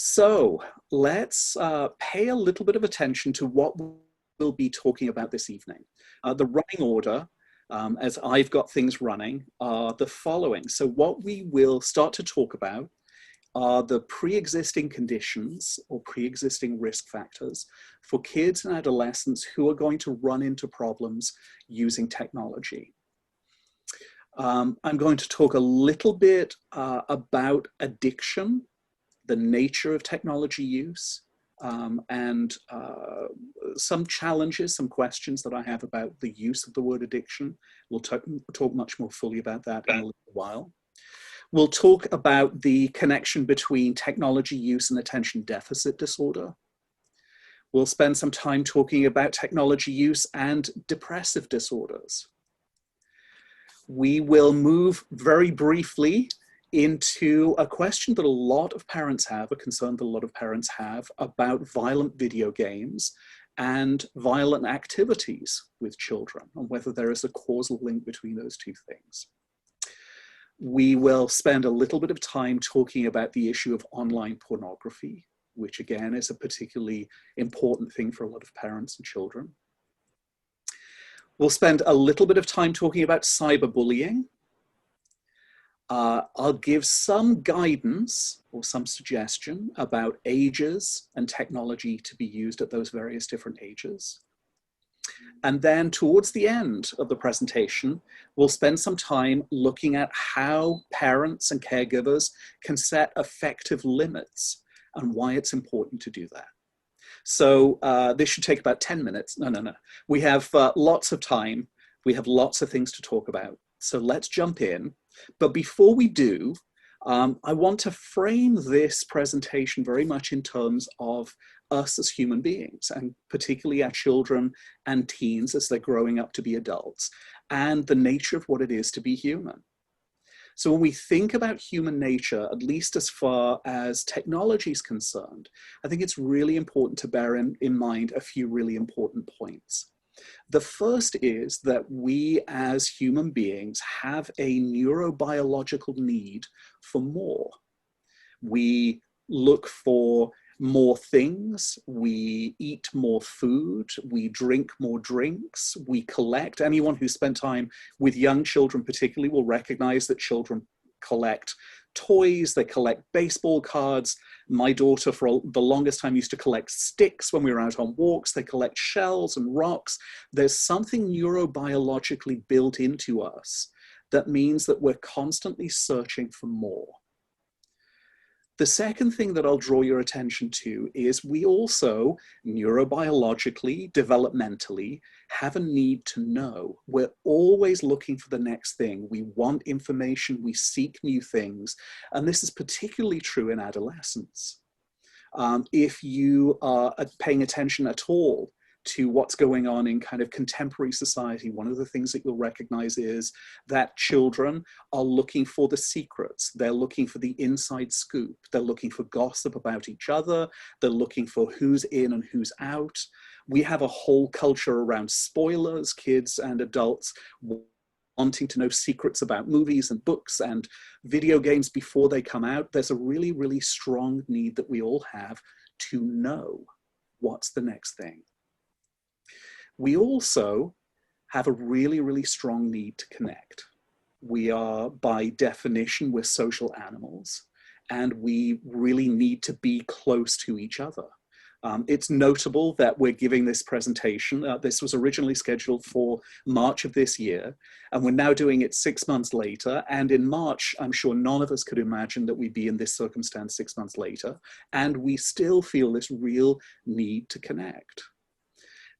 So let's pay a little bit of attention to what we'll be talking about this evening. The running order, as I've got things running, are the following. So what we will start to talk about are the pre-existing conditions or pre-existing risk factors for kids and adolescents who are going to run into problems using technology. I'm going to talk a little bit about addiction, the nature of technology use, and some challenges, some questions that I have about the use of the word addiction. We'll talk much more fully about that in a little while. We'll talk about the connection between technology use and attention deficit disorder. We'll spend some time talking about technology use and depressive disorders. We will move very briefly into a question that a lot of parents have, a concern that a lot of parents have about violent video games and violent activities with children, and whether there is a causal link between those two things. We will spend a little bit of time talking about the issue of online pornography, which again is a particularly important thing for a lot of parents and children. We'll spend a little bit of time talking about cyberbullying. I'll give some guidance or some suggestion about ages and technology to be used at those various different ages. And then towards the end of the presentation, we'll spend some time looking at how parents and caregivers can set effective limits and why it's important to do that. So this should take about 10 minutes. No. We have lots of time. We have lots of things to talk about. So let's jump in. But before we do, I want to frame this presentation very much in terms of us as human beings, and particularly our children and teens as they're growing up to be adults, and the nature of what it is to be human. So when we think about human nature, at least as far as technology is concerned, I think it's really important to bear in mind a few really important points. The first is that we as human beings have a neurobiological need for more. We look for more things, we eat more food, we drink more drinks, we collect. Anyone who's spent time with young children particularly will recognize that children collect toys, they collect baseball cards. My daughter for the longest time used to collect sticks when we were out on walks. They collect shells and rocks. There's something neurobiologically built into us that means that we're constantly searching for more. The second thing that I'll draw your attention to is we also neurobiologically, developmentally, have a need to know. We're always looking for the next thing. We want information, we seek new things, and this is particularly true in adolescence. If you are paying attention at all to what's going on in kind of contemporary society, one of the things that you'll recognize is that children are looking for the secrets. They're looking for the inside scoop. They're looking for gossip about each other. They're looking for who's in and who's out. We have a whole culture around spoilers, kids and adults wanting to know secrets about movies and books and video games before they come out. There's a really, really strong need that we all have to know what's the next thing. We also have a really, really strong need to connect. We are, by definition, we're social animals, and we really need to be close to each other. It's notable that we're giving this presentation. This was originally scheduled for March of this year, and we're now doing it 6 months later. And in March, I'm sure none of us could imagine that we'd be in this circumstance 6 months later, and we still feel this real need to connect.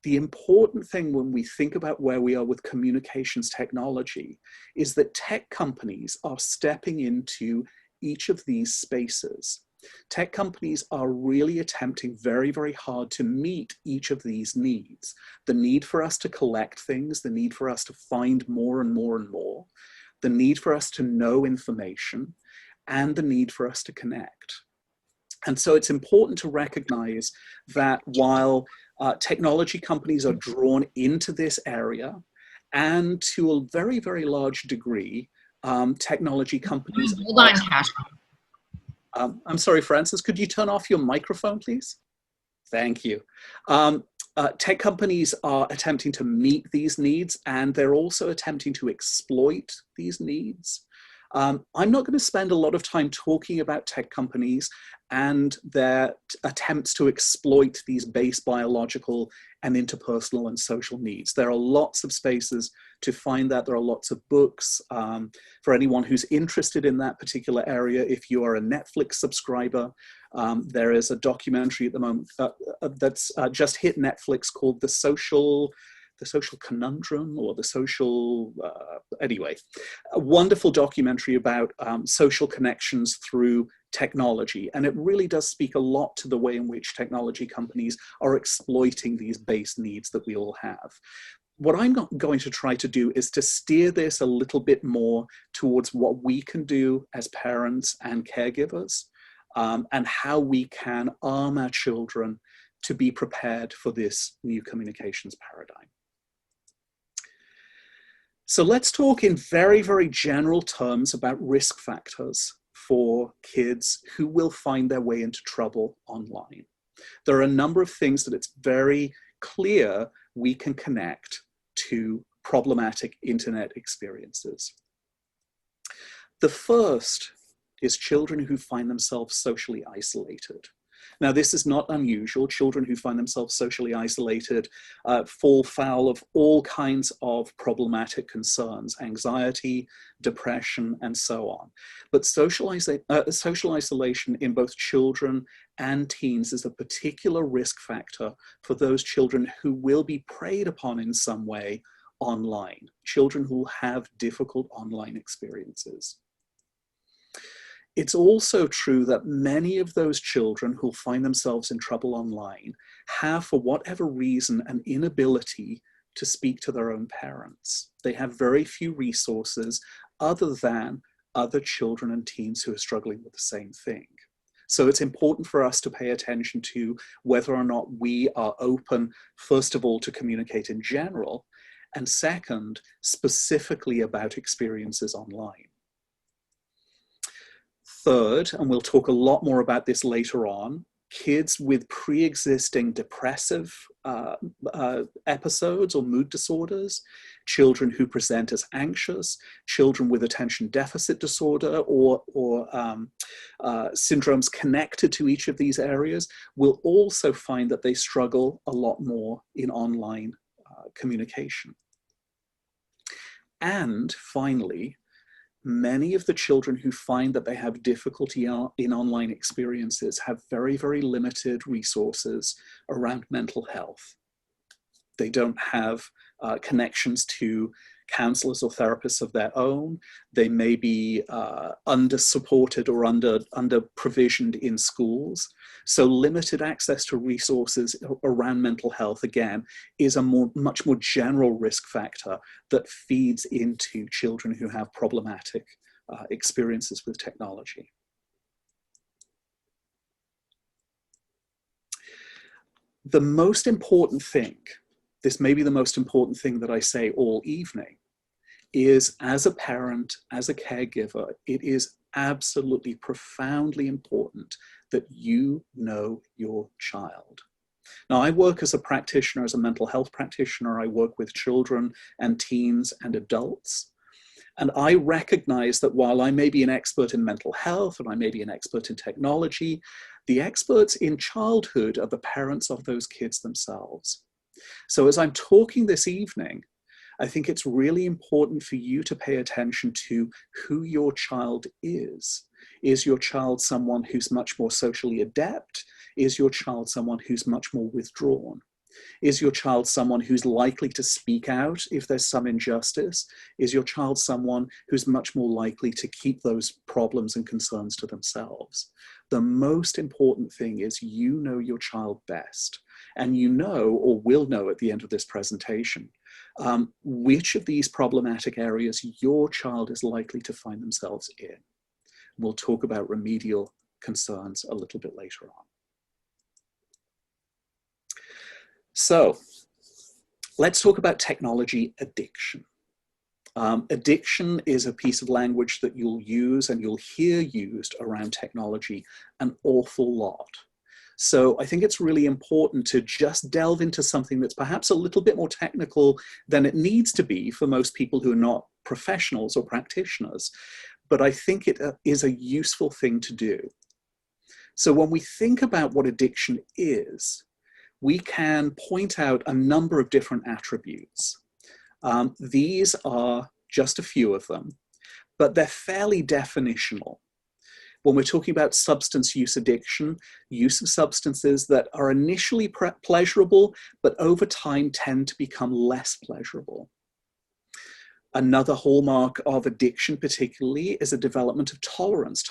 The important thing when we think about where we are with communications technology is that tech companies are stepping into each of these spaces. Tech companies are really attempting very, very hard to meet each of these needs. The need for us to collect things, the need for us to find more and more and more, the need for us to know information, and the need for us to connect. And so it's important to recognize that while technology companies are drawn into this area, and to a very, very large degree, technology companies Hold on, Cash. I'm sorry, Francis, could you turn off your microphone, please? Thank you. Tech companies are attempting to meet these needs, and they're also attempting to exploit these needs. I'm not going to spend a lot of time talking about tech companies and their attempts to exploit these base biological and interpersonal and social needs. There are lots of spaces to find that. There are lots of books. For anyone who's interested in that particular area, if you are a Netflix subscriber, there is a documentary at the moment that's just hit Netflix called The Social Conundrum, or the social, anyway, a wonderful documentary about social connections through technology. And it really does speak a lot to the way in which technology companies are exploiting these base needs that we all have. What I'm not going to try to do is to steer this a little bit more towards what we can do as parents and caregivers, and how we can arm our children to be prepared for this new communications paradigm. So let's talk in very, very general terms about risk factors for kids who will find their way into trouble online. There are a number of things that it's very clear we can connect to problematic internet experiences. The first is children who find themselves socially isolated. Now, this is not unusual. Children who find themselves socially isolated fall foul of all kinds of problematic concerns, anxiety, depression, and so on. But social isolation in both children and teens is a particular risk factor for those children who will be preyed upon in some way online, children who have difficult online experiences. It's also true that many of those children who find themselves in trouble online have, for whatever reason, an inability to speak to their own parents. They have very few resources other than other children and teens who are struggling with the same thing. So it's important for us to pay attention to whether or not we are open, first of all, to communicate in general, and second, specifically about experiences online. Third, and we'll talk a lot more about this later on, kids with pre-existing depressive episodes or mood disorders, children who present as anxious, children with attention deficit disorder or syndromes connected to each of these areas will also find that they struggle a lot more in online communication. And finally, many of the children who find that they have difficulty in online experiences have very, very limited resources around mental health. They don't have connections to counselors or therapists of their own. They may be under-supported or under-provisioned in schools. So limited access to resources around mental health, again, is a much more general risk factor that feeds into children who have problematic experiences with technology. The most important thing, this may be the most important thing that I say all evening, is as a parent, as a caregiver, it is absolutely profoundly important that you know your child. Now, I work as a practitioner, as a mental health practitioner. I work with children and teens and adults. And I recognize that while I may be an expert in mental health and I may be an expert in technology, the experts in childhood are the parents of those kids themselves. So as I'm talking this evening, I think it's really important for you to pay attention to who your child is. Is your child someone who's much more socially adept? Is your child someone who's much more withdrawn? Is your child someone who's likely to speak out if there's some injustice? Is your child someone who's much more likely to keep those problems and concerns to themselves? The most important thing is you know your child best, and you know, or will know at the end of this presentation, which of these problematic areas your child is likely to find themselves in. We'll talk about remedial concerns a little bit later on. So let's talk about technology addiction. Addiction is a piece of language that you'll use and you'll hear used around technology an awful lot. So I think it's really important to just delve into something that's perhaps a little bit more technical than it needs to be for most people who are not professionals or practitioners. But I think it is a useful thing to do. So when we think about what addiction is, we can point out a number of different attributes. These are just a few of them, but they're fairly definitional. When we're talking about substance use addiction, use of substances that are initially pleasurable, but over time tend to become less pleasurable. Another hallmark of addiction particularly is a development of tolerance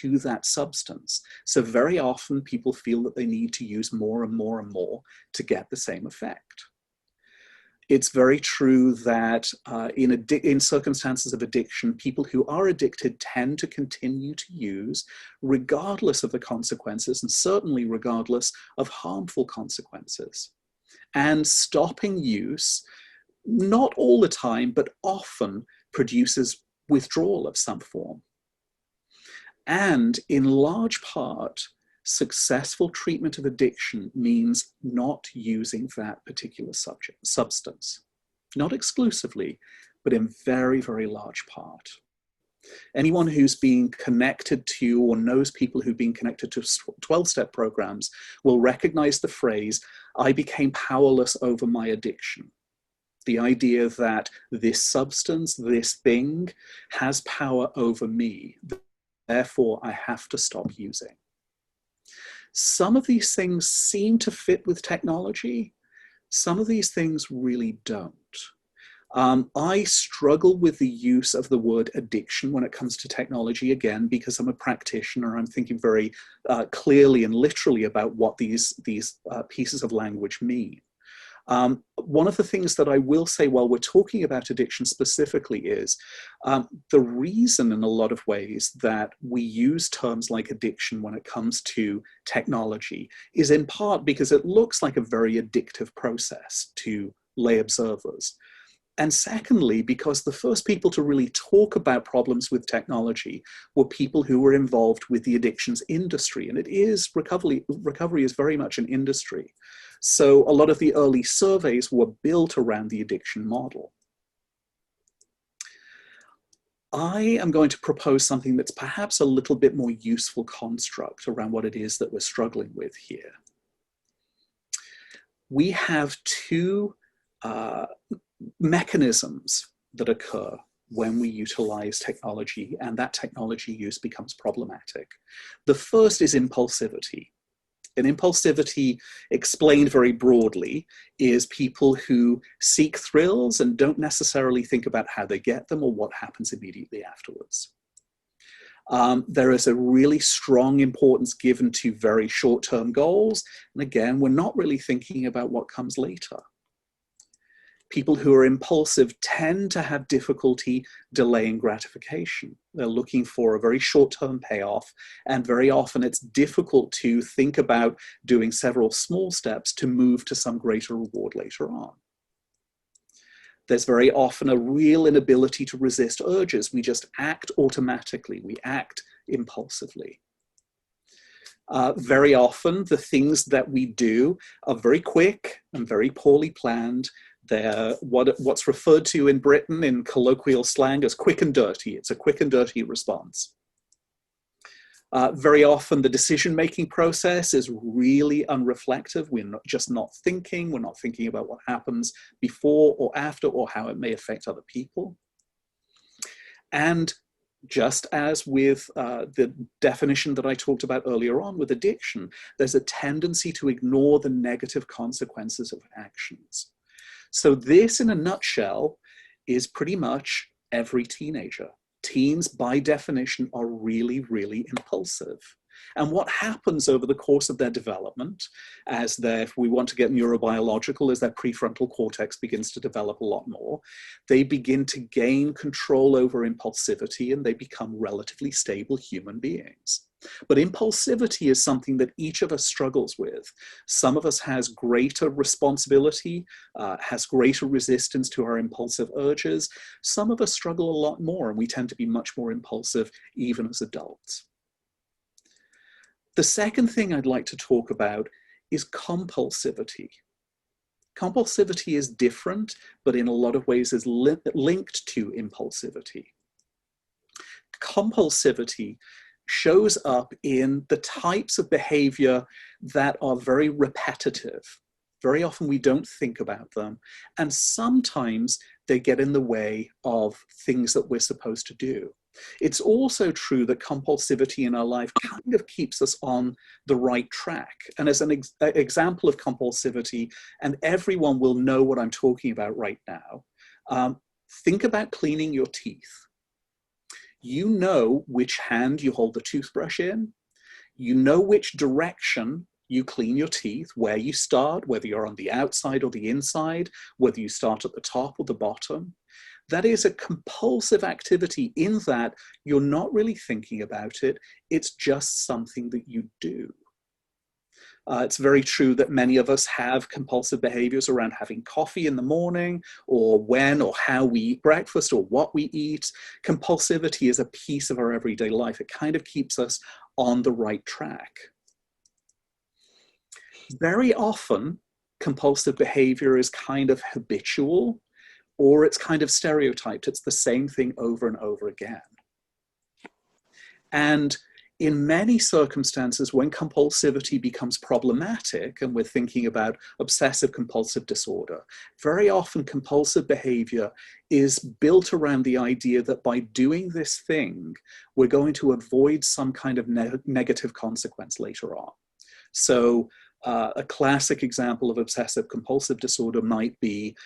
to that substance. So very often people feel that they need to use more and more and more to get the same effect. It's very true that in circumstances of addiction, people who are addicted tend to continue to use regardless of the consequences, and certainly regardless of harmful consequences. And stopping use, not all the time, but often produces withdrawal of some form. And in large part, successful treatment of addiction means not using that particular substance. Not exclusively, but in very, very large part. Anyone who's been connected to or knows people who've been connected to 12-step programs will recognize the phrase, "I became powerless over my addiction." The idea that this substance, this thing, has power over me, therefore I have to stop using. Some of these things seem to fit with technology. Some of these things really don't. I struggle with the use of the word addiction when it comes to technology, again, because I'm a practitioner. I'm thinking very clearly and literally about what these pieces of language mean. One of the things that I will say while we're talking about addiction specifically is the reason in a lot of ways that we use terms like addiction when it comes to technology is in part because it looks like a very addictive process to lay observers. And secondly, because the first people to really talk about problems with technology were people who were involved with the addictions industry. And it is, recovery is very much an industry. So a lot of the early surveys were built around the addiction model. I am going to propose something that's perhaps a little bit more useful construct around what it is that we're struggling with here. We have two mechanisms that occur when we utilize technology and that technology use becomes problematic. The first is impulsivity. And impulsivity, explained very broadly, is people who seek thrills and don't necessarily think about how they get them or what happens immediately afterwards. There is a really strong importance given to very short-term goals. And again, we're not really thinking about what comes later. People who are impulsive tend to have difficulty delaying gratification. They're looking for a very short-term payoff, and very often it's difficult to think about doing several small steps to move to some greater reward later on. There's very often a real inability to resist urges. We just act automatically. We act impulsively. Very often, the things that we do are very quick and very poorly planned. They're what's referred to in Britain in colloquial slang as quick and dirty. It's a quick and dirty response. Very often the decision-making process is really unreflective. We're just not thinking. We're not thinking about what happens before or after or how it may affect other people. And just as with the definition that I talked about earlier on with addiction, there's a tendency to ignore the negative consequences of actions. So this, in a nutshell, is pretty much every teenager. Teens, by definition, are really, really impulsive. And what happens over the course of their development, as if we want to get neurobiological, as their prefrontal cortex begins to develop a lot more, they begin to gain control over impulsivity and they become relatively stable human beings. But impulsivity is something that each of us struggles with. Some of us has greater responsibility, has greater resistance to our impulsive urges. Some of us struggle a lot more, and we tend to be much more impulsive even as adults. The second thing I'd like to talk about is compulsivity. Compulsivity is different, but in a lot of ways is linked to impulsivity. Compulsivity shows up in the types of behavior that are very repetitive. Very often we don't think about them, and sometimes they get in the way of things that we're supposed to do. It's also true that compulsivity in our life kind of keeps us on the right track. And as an example of compulsivity, and everyone will know what I'm talking about right now, think about cleaning your teeth. You know which hand you hold the toothbrush in. You know which direction you clean your teeth, where you start, whether you're on the outside or the inside, whether you start at the top or the bottom. That is a compulsive activity in that you're not really thinking about it. It's just something that you do. It's very true that many of us have compulsive behaviors around having coffee in the morning, or when or how we eat breakfast, or what we eat. Compulsivity is a piece of our everyday life. It kind of keeps us on the right track. Very often, compulsive behavior is kind of habitual, or it's kind of stereotyped. It's the same thing over and over again. And in many circumstances, when compulsivity becomes problematic, and we're thinking about obsessive compulsive disorder, very often compulsive behavior is built around the idea that by doing this thing, we're going to avoid some kind of negative consequence later on. So a classic example of obsessive compulsive disorder might be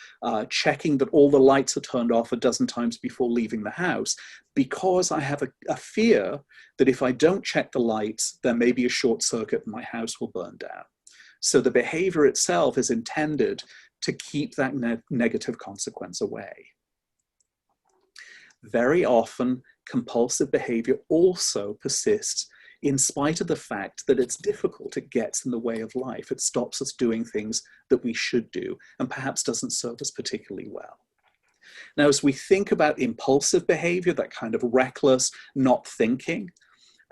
checking that all the lights are turned off a dozen times before leaving the house, because I have a fear that if I don't check the lights, there may be a short circuit and my house will burn down. So the behavior itself is intended to keep that negative consequence away. Very often, compulsive behavior also persists in spite of the fact that it's difficult. It gets in the way of life. It stops us doing things that we should do, and perhaps doesn't serve us particularly well. Now, as we think about impulsive behavior, that kind of reckless, not thinking,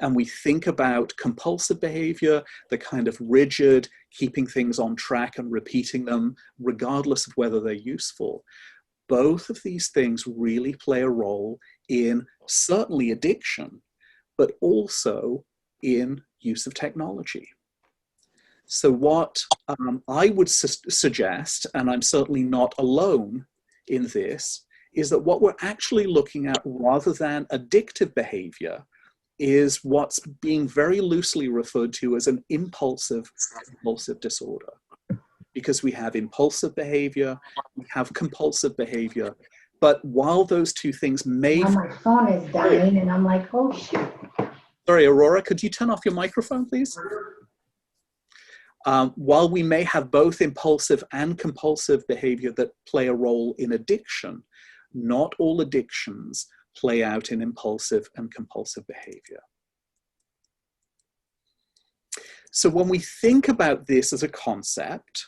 and we think about compulsive behavior, the kind of rigid, keeping things on track and repeating them, regardless of whether they're useful, both of these things really play a role in certainly addiction, but also in use of technology. So what I would suggest, and I'm certainly not alone in this, is that what we're actually looking at, rather than addictive behavior, is what's being very loosely referred to as an impulsive compulsive disorder. Because we have impulsive behavior, we have compulsive behavior, but while those two things may... Now my phone is dying, and I'm like, oh shoot. Sorry, Aurora, could you turn off your microphone, please? While we may have both impulsive and compulsive behavior that play a role in addiction, not all addictions play out in impulsive and compulsive behavior. So when we think about this as a concept,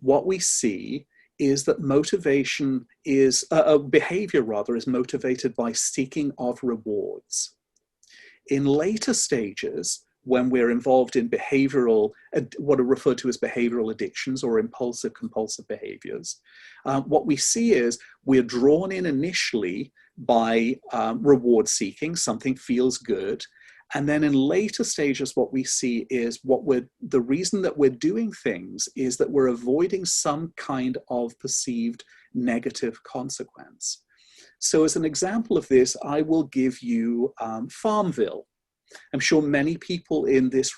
what we see is that motivation is, behavior rather, is motivated by seeking of rewards. In later stages, when we're involved in behavioral, what are referred to as behavioral addictions or impulsive compulsive behaviors, what we see is we're drawn in initially by reward seeking, something feels good. And then in later stages, what we see is the reason that we're doing things is that we're avoiding some kind of perceived negative consequence. So as an example of this, I will give you Farmville. I'm sure many people in this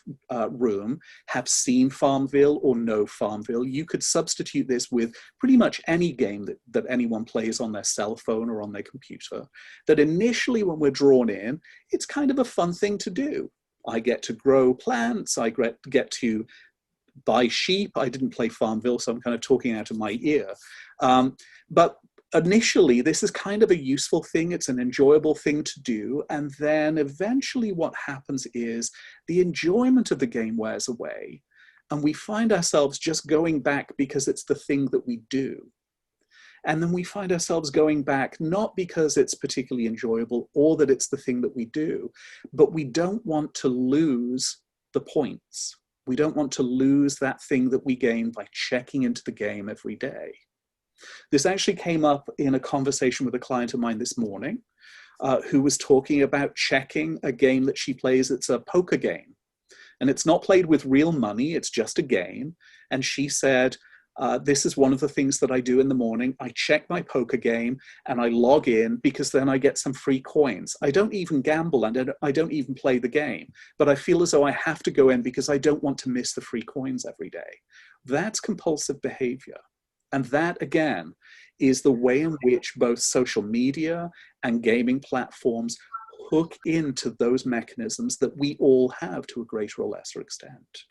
room have seen Farmville or know Farmville. You could substitute this with pretty much any game that anyone plays on their cell phone or on their computer. That initially when we're drawn in, it's kind of a fun thing to do. I get to grow plants, I get to buy sheep. I didn't play Farmville, so I'm kind of talking out of my ear. But initially, this is kind of a useful thing. It's an enjoyable thing to do. And then eventually what happens is the enjoyment of the game wears away. And we find ourselves just going back because it's the thing that we do. And then we find ourselves going back, not because it's particularly enjoyable or that it's the thing that we do, but we don't want to lose the points. We don't want to lose that thing that we gain by checking into the game every day. This actually came up in a conversation with a client of mine this morning, who was talking about checking a game that she plays. It's a poker game. And it's not played with real money, it's just a game. And she said, this is one of the things that I do in the morning. I check my poker game and I log in because then I get some free coins. I don't even gamble and I don't even play the game, but I feel as though I have to go in because I don't want to miss the free coins every day. That's compulsive behavior. And that, again, is the way in which both social media and gaming platforms hook into those mechanisms that we all have to a greater or lesser extent.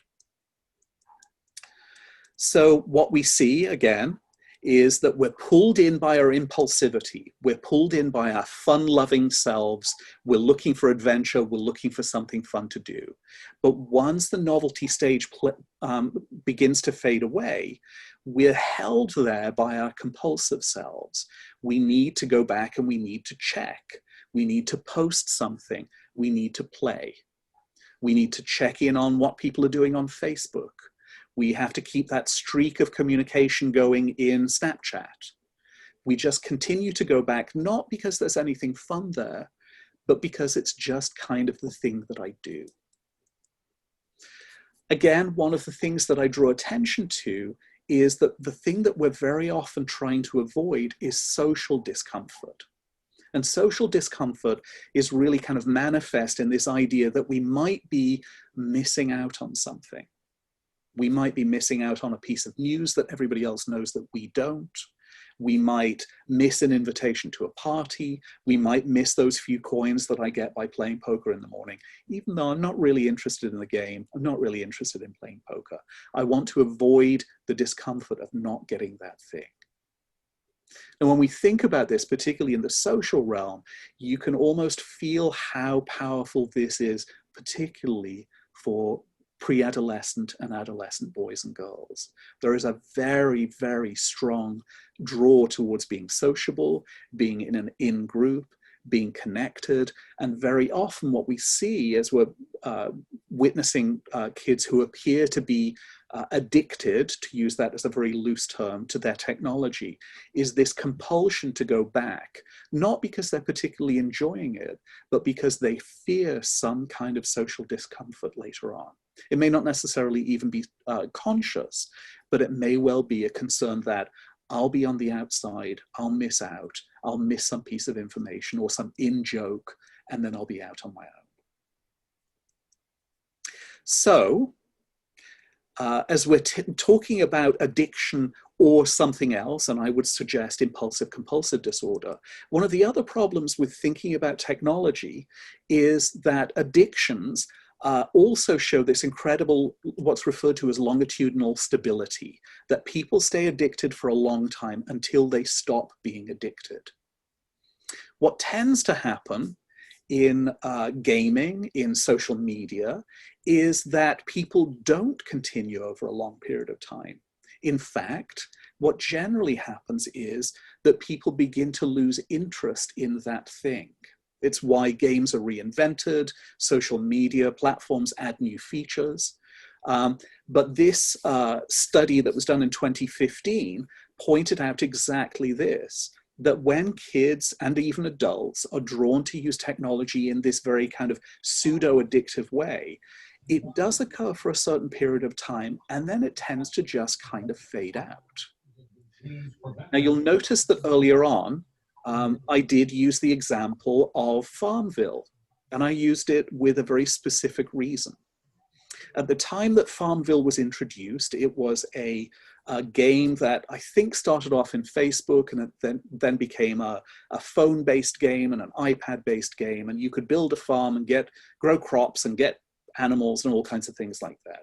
So what we see, again, is that we're pulled in by our impulsivity. We're pulled in by our fun-loving selves. We're looking for adventure. We're looking for something fun to do. But once the novelty stage begins to fade away, we're held there by our compulsive selves. We need to go back and we need to check. We need to post something. We need to play. We need to check in on what people are doing on Facebook. We have to keep that streak of communication going in Snapchat. We just continue to go back, not because there's anything fun there, but because it's just kind of the thing that I do. Again, one of the things that I draw attention to is that the thing that we're very often trying to avoid is social discomfort. And social discomfort is really kind of manifest in this idea that we might be missing out on something. We might be missing out on a piece of news that everybody else knows that we don't. We might miss an invitation to a party. We might miss those few coins that I get by playing poker in the morning, even though I'm not really interested in the game. I'm not really interested in playing poker. I want to avoid the discomfort of not getting that thing. And when we think about this, particularly in the social realm, you can almost feel how powerful this is, particularly for pre-adolescent and adolescent boys and girls. There is a very, very strong draw towards being sociable, being in an in-group, being connected, and very often what we see as we're witnessing kids who appear to be addicted, to use that as a very loose term, to their technology, is this compulsion to go back, not because they're particularly enjoying it, but because they fear some kind of social discomfort later on. It may not necessarily even be conscious, but it may well be a concern that I'll be on the outside, I'll miss out, I'll miss some piece of information or some in-joke, and then I'll be out on my own. So, as we're talking about addiction or something else, and I would suggest impulsive compulsive disorder, one of the other problems with thinking about technology is that addictions also show this incredible, what's referred to as longitudinal stability, that people stay addicted for a long time until they stop being addicted. What tends to happen in gaming, in social media, is that people don't continue over a long period of time. In fact, what generally happens is that people begin to lose interest in that thing. It's why games are reinvented, social media platforms add new features. But this study that was done in 2015 pointed out exactly this, that when kids and even adults are drawn to use technology in this very kind of pseudo-addictive way, it does occur for a certain period of time, and then it tends to just kind of fade out. Now, you'll notice that earlier on, I did use the example of Farmville, and I used it with a very specific reason. At the time that Farmville was introduced, it was a game that I think started off in Facebook, and it then became a phone-based game and an iPad-based game, and you could build a farm and grow crops and get animals and all kinds of things like that.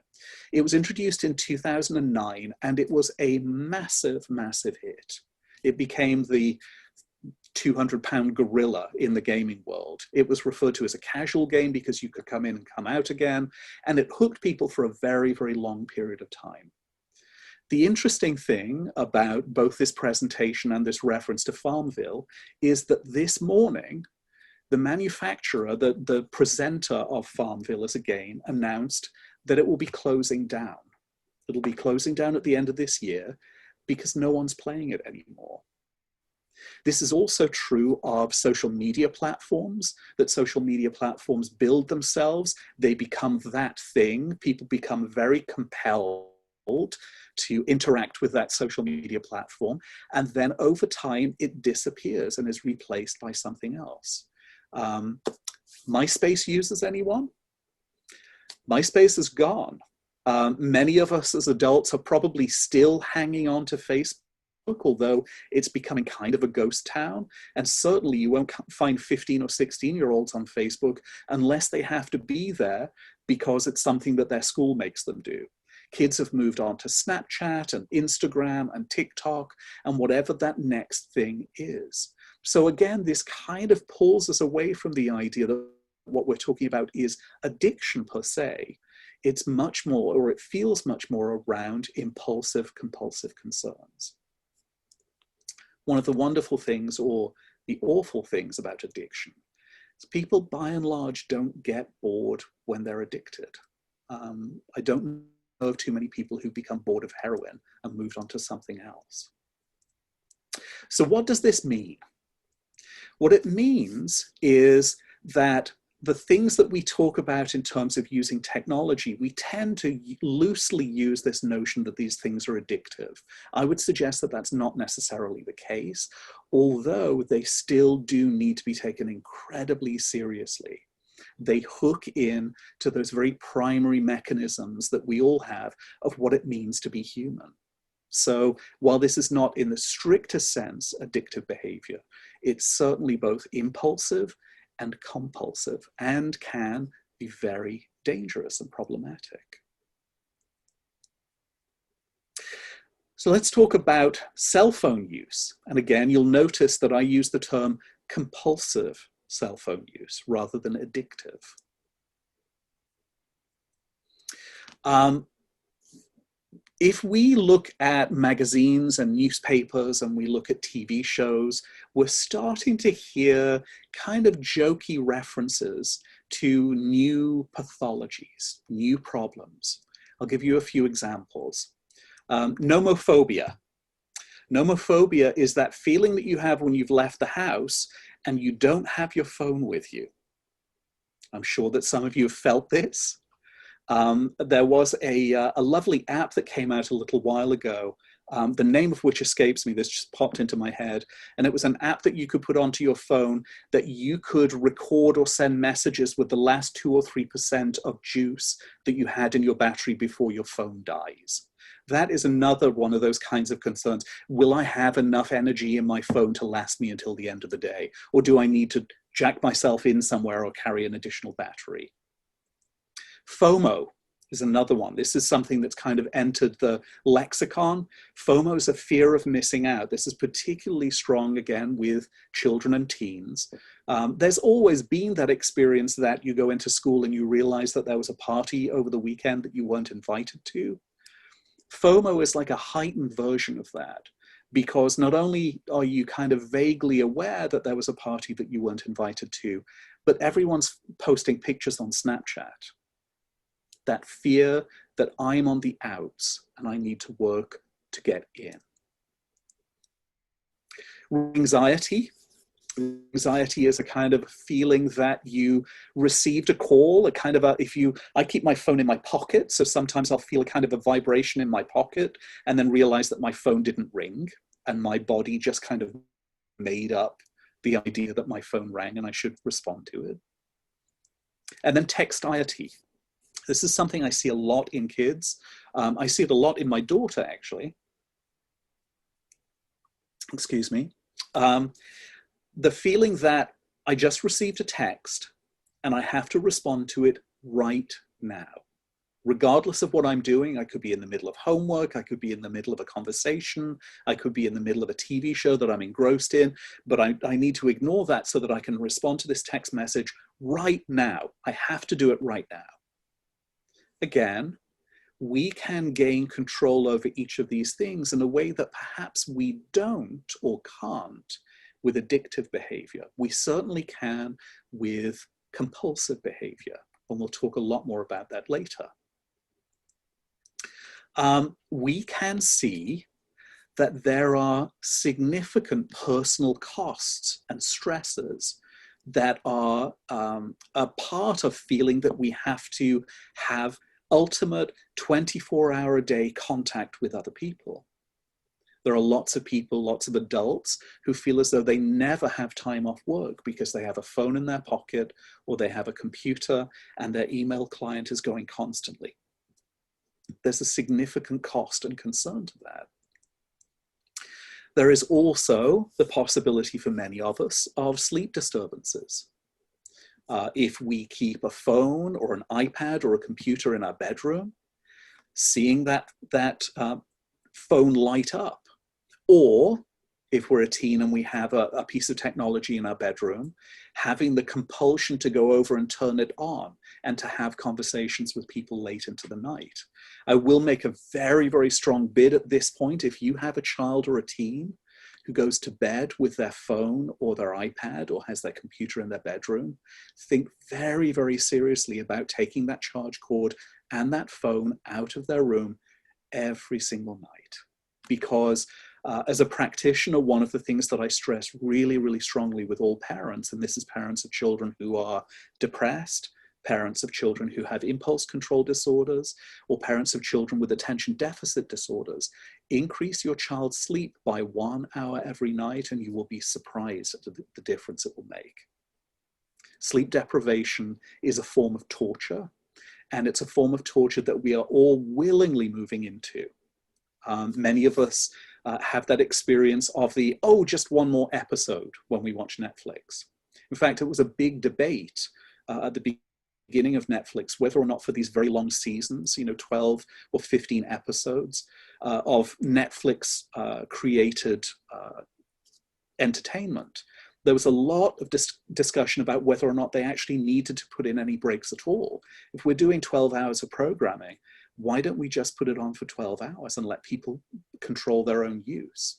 It was introduced in 2009, and it was a massive, massive hit. It became the 200-pound gorilla in the gaming world. It was referred to as a casual game because you could come in and come out again, and it hooked people for a very, very long period of time. The interesting thing about both this presentation and this reference to Farmville is that this morning, the manufacturer, the presenter of Farmville as a game, announced that it will be closing down. It'll be closing down at the end of this year because no one's playing it anymore. This is also true of social media platforms, that social media platforms build themselves. They become that thing. People become very compelled to interact with that social media platform. And then over time, it disappears and is replaced by something else. MySpace users, anyone? MySpace is gone. Many of us as adults are probably still hanging on to Facebook, although it's becoming kind of a ghost town. And certainly you won't find 15 or 16-year-olds on Facebook unless they have to be there because it's something that their school makes them do. Kids have moved on to Snapchat and Instagram and TikTok and whatever that next thing is. So again, this kind of pulls us away from the idea that what we're talking about is addiction per se. It's much more, or it feels much more around impulsive, compulsive concerns. One of the wonderful things, or the awful things about addiction, is people by and large don't get bored when they're addicted. I don't know of too many people who become bored of heroin and moved on to something else. So what does this mean? What it means is that the things that we talk about in terms of using technology, we tend to loosely use this notion that these things are addictive. I would suggest that that's not necessarily the case, although they still do need to be taken incredibly seriously. They hook in to those very primary mechanisms that we all have of what it means to be human. So while this is not in the strictest sense addictive behavior, it's certainly both impulsive and compulsive and can be very dangerous and problematic. So let's talk about cell phone use. And again, you'll notice that I use the term compulsive cell phone use rather than addictive. If we look at magazines and newspapers and we look at TV shows, we're starting to hear kind of jokey references to new pathologies, new problems. I'll give you a few examples. Nomophobia. Nomophobia is that feeling that you have when you've left the house and you don't have your phone with you. I'm sure that some of you have felt this. There was a lovely app that came out a little while ago, the name of which escapes me, this just popped into my head, and it was an app that you could put onto your phone that you could record or send messages with the last 2 or 3% of juice that you had in your battery before your phone dies. That is another one of those kinds of concerns. Will I have enough energy in my phone to last me until the end of the day? Or do I need to jack myself in somewhere or carry an additional battery? FOMO is another one. This is something that's kind of entered the lexicon. FOMO is a fear of missing out. This is particularly strong, again, with children and teens. There's always been that experience that you go into school and you realize that there was a party over the weekend that you weren't invited to. FOMO is like a heightened version of that, because not only are you kind of vaguely aware that there was a party that you weren't invited to, but everyone's posting pictures on Snapchat. That fear that I'm on the outs and I need to work to get in. Anxiety. Anxiety is a kind of feeling that you received a call, a kind of a, I keep my phone in my pocket, so sometimes I'll feel a kind of a vibration in my pocket and then realize that my phone didn't ring and my body just kind of made up the idea that my phone rang and I should respond to it. And then textiety. This is something I see a lot in kids. I see it a lot in my daughter, actually. Excuse me. The feeling that I just received a text and I have to respond to it right now. Regardless of what I'm doing, I could be in the middle of homework, I could be in the middle of a conversation, I could be in the middle of a TV show that I'm engrossed in, but I need to ignore that so that I can respond to this text message right now. I have to do it right now. Again, we can gain control over each of these things in a way that perhaps we don't or can't with addictive behavior. We certainly can with compulsive behavior, and we'll talk a lot more about that later. We can see that there are significant personal costs and stresses that are a part of feeling that we have to have ultimate 24-hour-a-day contact with other people. There are lots of people, lots of adults who feel as though they never have time off work because they have a phone in their pocket or they have a computer and their email client is going constantly. There's a significant cost and concern to that. There is also the possibility for many of us of sleep disturbances. If we keep a phone or an iPad or a computer in our bedroom, seeing that phone light up, or if we're a teen and we have a piece of technology in our bedroom, having the compulsion to go over and turn it on and to have conversations with people late into the night. I will make a very, very strong bid at this point. If you have a child or a teen who goes to bed with their phone or their iPad or has their computer in their bedroom, think very, very seriously about taking that charge cord and that phone out of their room every single night. Because as a practitioner, one of the things that I stress really, really strongly with all parents, and this is parents of children who are depressed, parents of children who have impulse control disorders, or parents of children with attention deficit disorders, increase your child's sleep by 1 hour every night and you will be surprised at the difference it will make. Sleep deprivation is a form of torture, and it's a form of torture that we are all willingly moving into. Many of us have that experience of the, oh, just one more episode when we watch Netflix. In fact, it was a big debate at the beginning of Netflix, whether or not for these very long seasons, 12 or 15 episodes of Netflix created entertainment, there was a lot of discussion about whether or not they actually needed to put in any breaks at all. If we're doing 12 hours of programming, why don't we just put it on for 12 hours and let people control their own use?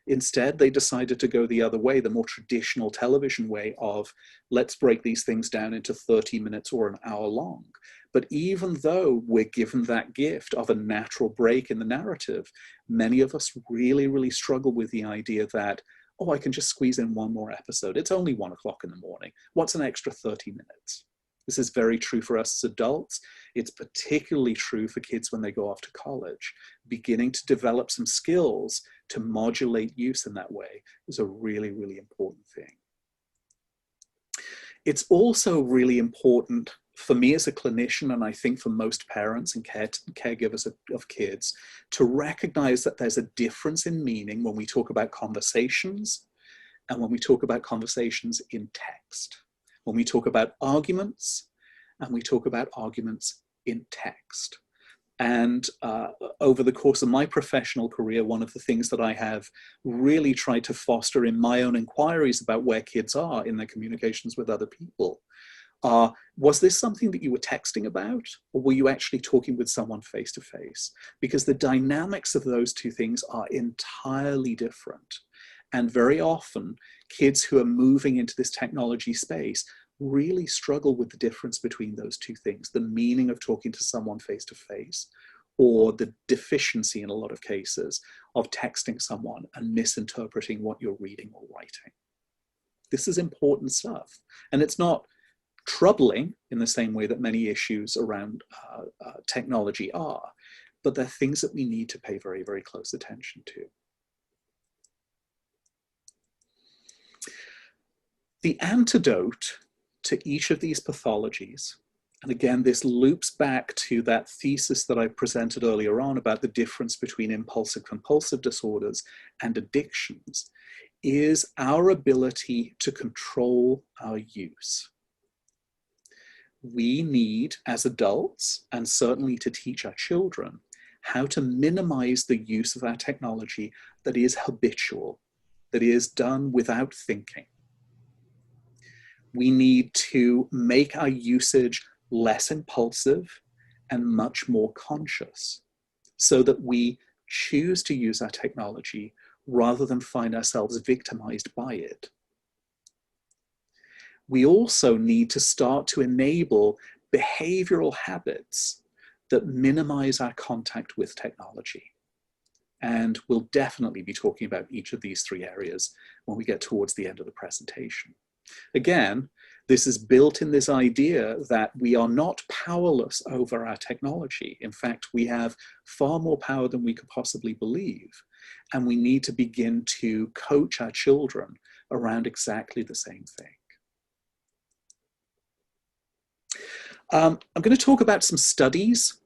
Instead, they decided to go the other way, the more traditional television way of let's break these things down into 30 minutes or an hour long. But even though we're given that gift of a natural break in the narrative, many of us really, really struggle with the idea that, oh, I can just squeeze in one more episode. It's only 1 o'clock in the morning. What's an extra 30 minutes? This is very true for us as adults. It's particularly true for kids when they go off to college. Beginning to develop some skills to modulate use in that way is a really, really important thing. It's also really important for me as a clinician, and I think for most parents and caregivers of kids, to recognize that there's a difference in meaning when we talk about conversations and when we talk about conversations in text. When we talk about arguments, and we talk about arguments in text. And over the course of my professional career, one of the things that I have really tried to foster in my own inquiries about where kids are in their communications with other people was this something that you were texting about, or were you actually talking with someone face to face? Because the dynamics of those two things are entirely different. And very often, kids who are moving into this technology space really struggle with the difference between those two things, the meaning of talking to someone face to face, or the deficiency in a lot of cases of texting someone and misinterpreting what you're reading or writing. This is important stuff. And it's not troubling in the same way that many issues around technology are, but they're things that we need to pay very, very close attention to. The antidote to each of these pathologies, and again, this loops back to that thesis that I presented earlier on about the difference between impulsive compulsive disorders and addictions, is our ability to control our use. We need, as adults, and certainly to teach our children, how to minimize the use of our technology that is habitual, that is done without thinking. We need to make our usage less impulsive and much more conscious, so that we choose to use our technology rather than find ourselves victimized by it. We also need to start to enable behavioral habits that minimize our contact with technology. And we'll definitely be talking about each of these three areas when we get towards the end of the presentation. Again, this is built in this idea that we are not powerless over our technology. In fact, we have far more power than we could possibly believe. And we need to begin to coach our children around exactly the same thing. I'm going to talk about some studies,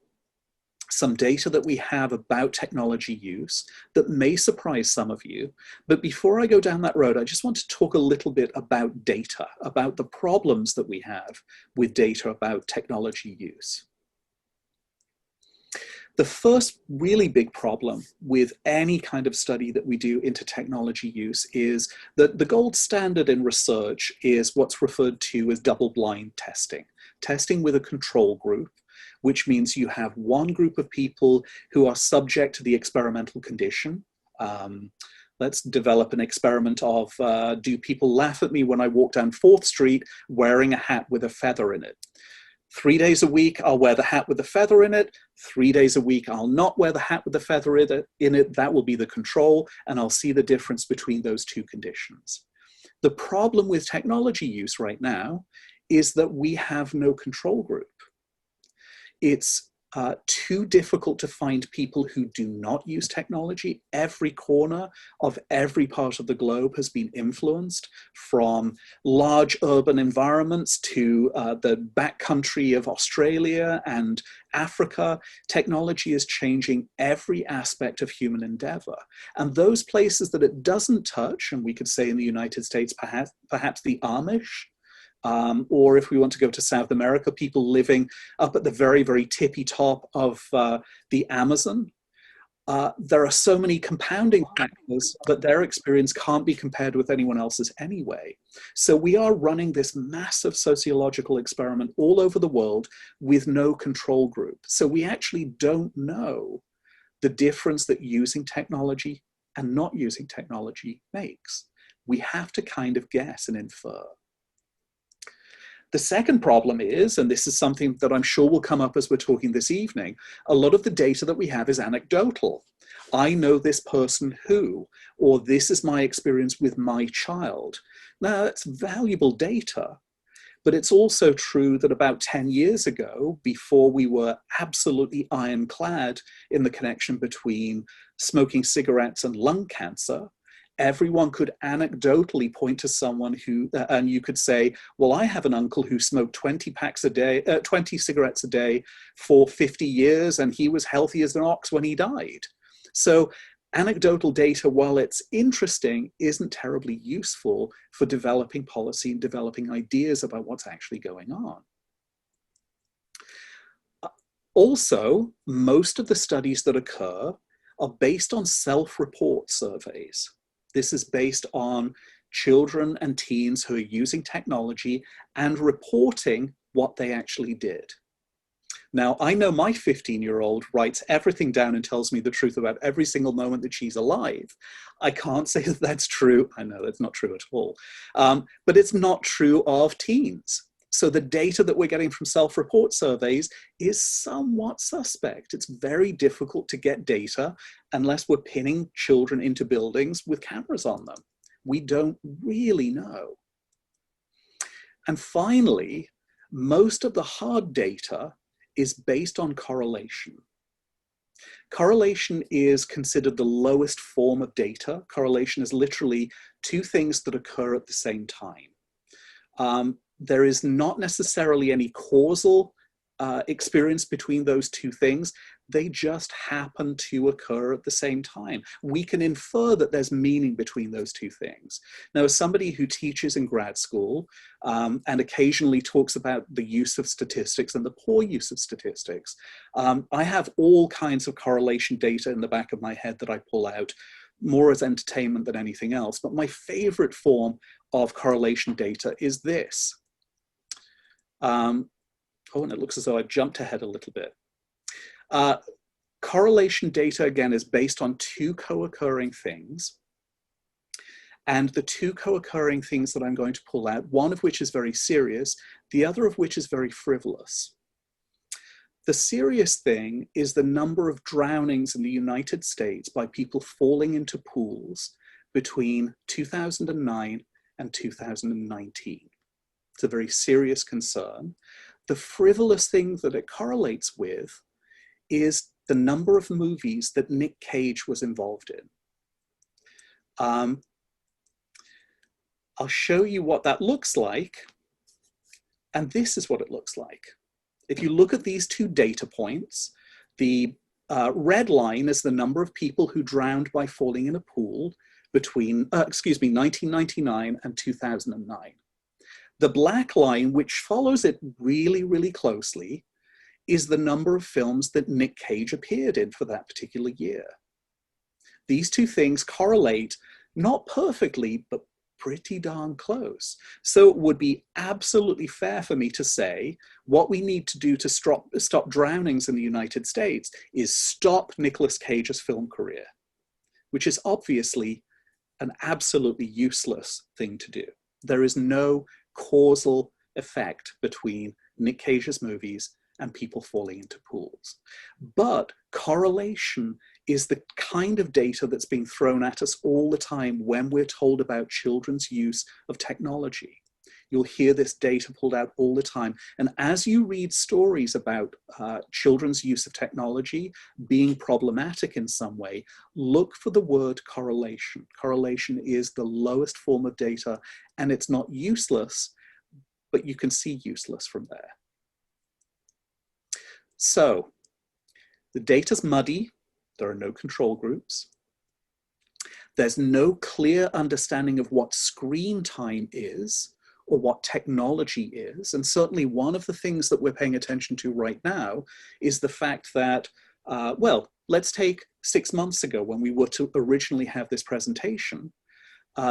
some data that we have about technology use that may surprise some of you. But before I go down that road, I just want to talk a little bit about data, about the problems that we have with data about technology use. The first really big problem with any kind of study that we do into technology use is that the gold standard in research is what's referred to as double-blind testing. Testing with a control group, which means you have one group of people who are subject to the experimental condition. Let's develop an experiment of, do people laugh at me when I walk down 4th Street wearing a hat with a feather in it? 3 days a week, I'll wear the hat with the feather in it. 3 days a week, I'll not wear the hat with the feather in it. That will be the control, and I'll see the difference between those two conditions. The problem with technology use right now is that we have no control group. It's too difficult to find people who do not use technology. Every corner of every part of the globe has been influenced, from large urban environments to the backcountry of Australia and Africa. Technology is changing every aspect of human endeavor. And those places that it doesn't touch, and we could say in the United States, perhaps the Amish, or if we want to go to South America, people living up at the very, very tippy top of the Amazon. There are so many compounding factors that their experience can't be compared with anyone else's anyway. So we are running this massive sociological experiment all over the world with no control group. So we actually don't know the difference that using technology and not using technology makes. We have to kind of guess and infer. The second problem is, and this is something that I'm sure will come up as we're talking this evening, a lot of the data that we have is anecdotal. I know this person who, or this is my experience with my child. Now, that's valuable data, but it's also true that about 10 years ago, before we were absolutely ironclad in the connection between smoking cigarettes and lung cancer, everyone could anecdotally point to someone who, and you could say, well, I have an uncle who smoked 20 cigarettes a day for 50 years, and he was healthy as an ox when he died. So anecdotal data, while it's interesting, isn't terribly useful for developing policy and developing ideas about what's actually going on. Also, most of the studies that occur are based on self-report surveys. This is based on children and teens who are using technology and reporting what they actually did. Now, I know my 15-year-old writes everything down and tells me the truth about every single moment that she's alive. I can't say that that's true. I know that's not true at all. But it's not true of teens. So the data that we're getting from self-report surveys is somewhat suspect. It's very difficult to get data unless we're pinning children into buildings with cameras on them. We don't really know. And finally, most of the hard data is based on correlation. Correlation is considered the lowest form of data. Correlation is literally two things that occur at the same time. There is not necessarily any causal experience between those two things. They just happen to occur at the same time. We can infer that there's meaning between those two things. Now, as somebody who teaches in grad school and occasionally talks about the use of statistics and the poor use of statistics, I have all kinds of correlation data in the back of my head that I pull out, more as entertainment than anything else. But my favorite form of correlation data is this. Oh, and it looks as though I jumped ahead a little bit. Correlation data, again, is based on two co-occurring things. And the two co-occurring things that I'm going to pull out, one of which is very serious, the other of which is very frivolous. The serious thing is the number of drownings in the United States by people falling into pools between 2009 and 2019. It's a very serious concern. The frivolous thing that it correlates with is the number of movies that Nick Cage was involved in. I'll show you what that looks like. And this is what it looks like. If you look at these two data points, the red line is the number of people who drowned by falling in a pool between, 1999 and 2009. The black line, which follows it really, really closely, is the number of films that Nick Cage appeared in for that particular year. These two things correlate not perfectly, but pretty darn close. So it would be absolutely fair for me to say what we need to do to stop drownings in the United States is stop Nicolas Cage's film career, which is obviously an absolutely useless thing to do. There is no causal effect between Nick Cage's movies and people falling into pools. But correlation is the kind of data that's being thrown at us all the time when we're told about children's use of technology. You'll hear this data pulled out all the time. And as you read stories about children's use of technology being problematic in some way, look for the word correlation. Correlation is the lowest form of data, and it's not useless, but you can see useless from there. So the data's muddy. There are no control groups. There's no clear understanding of what screen time is or what technology is. And certainly one of the things that we're paying attention to right now is the fact that, well, let's take 6 months ago when we were to originally have this presentation,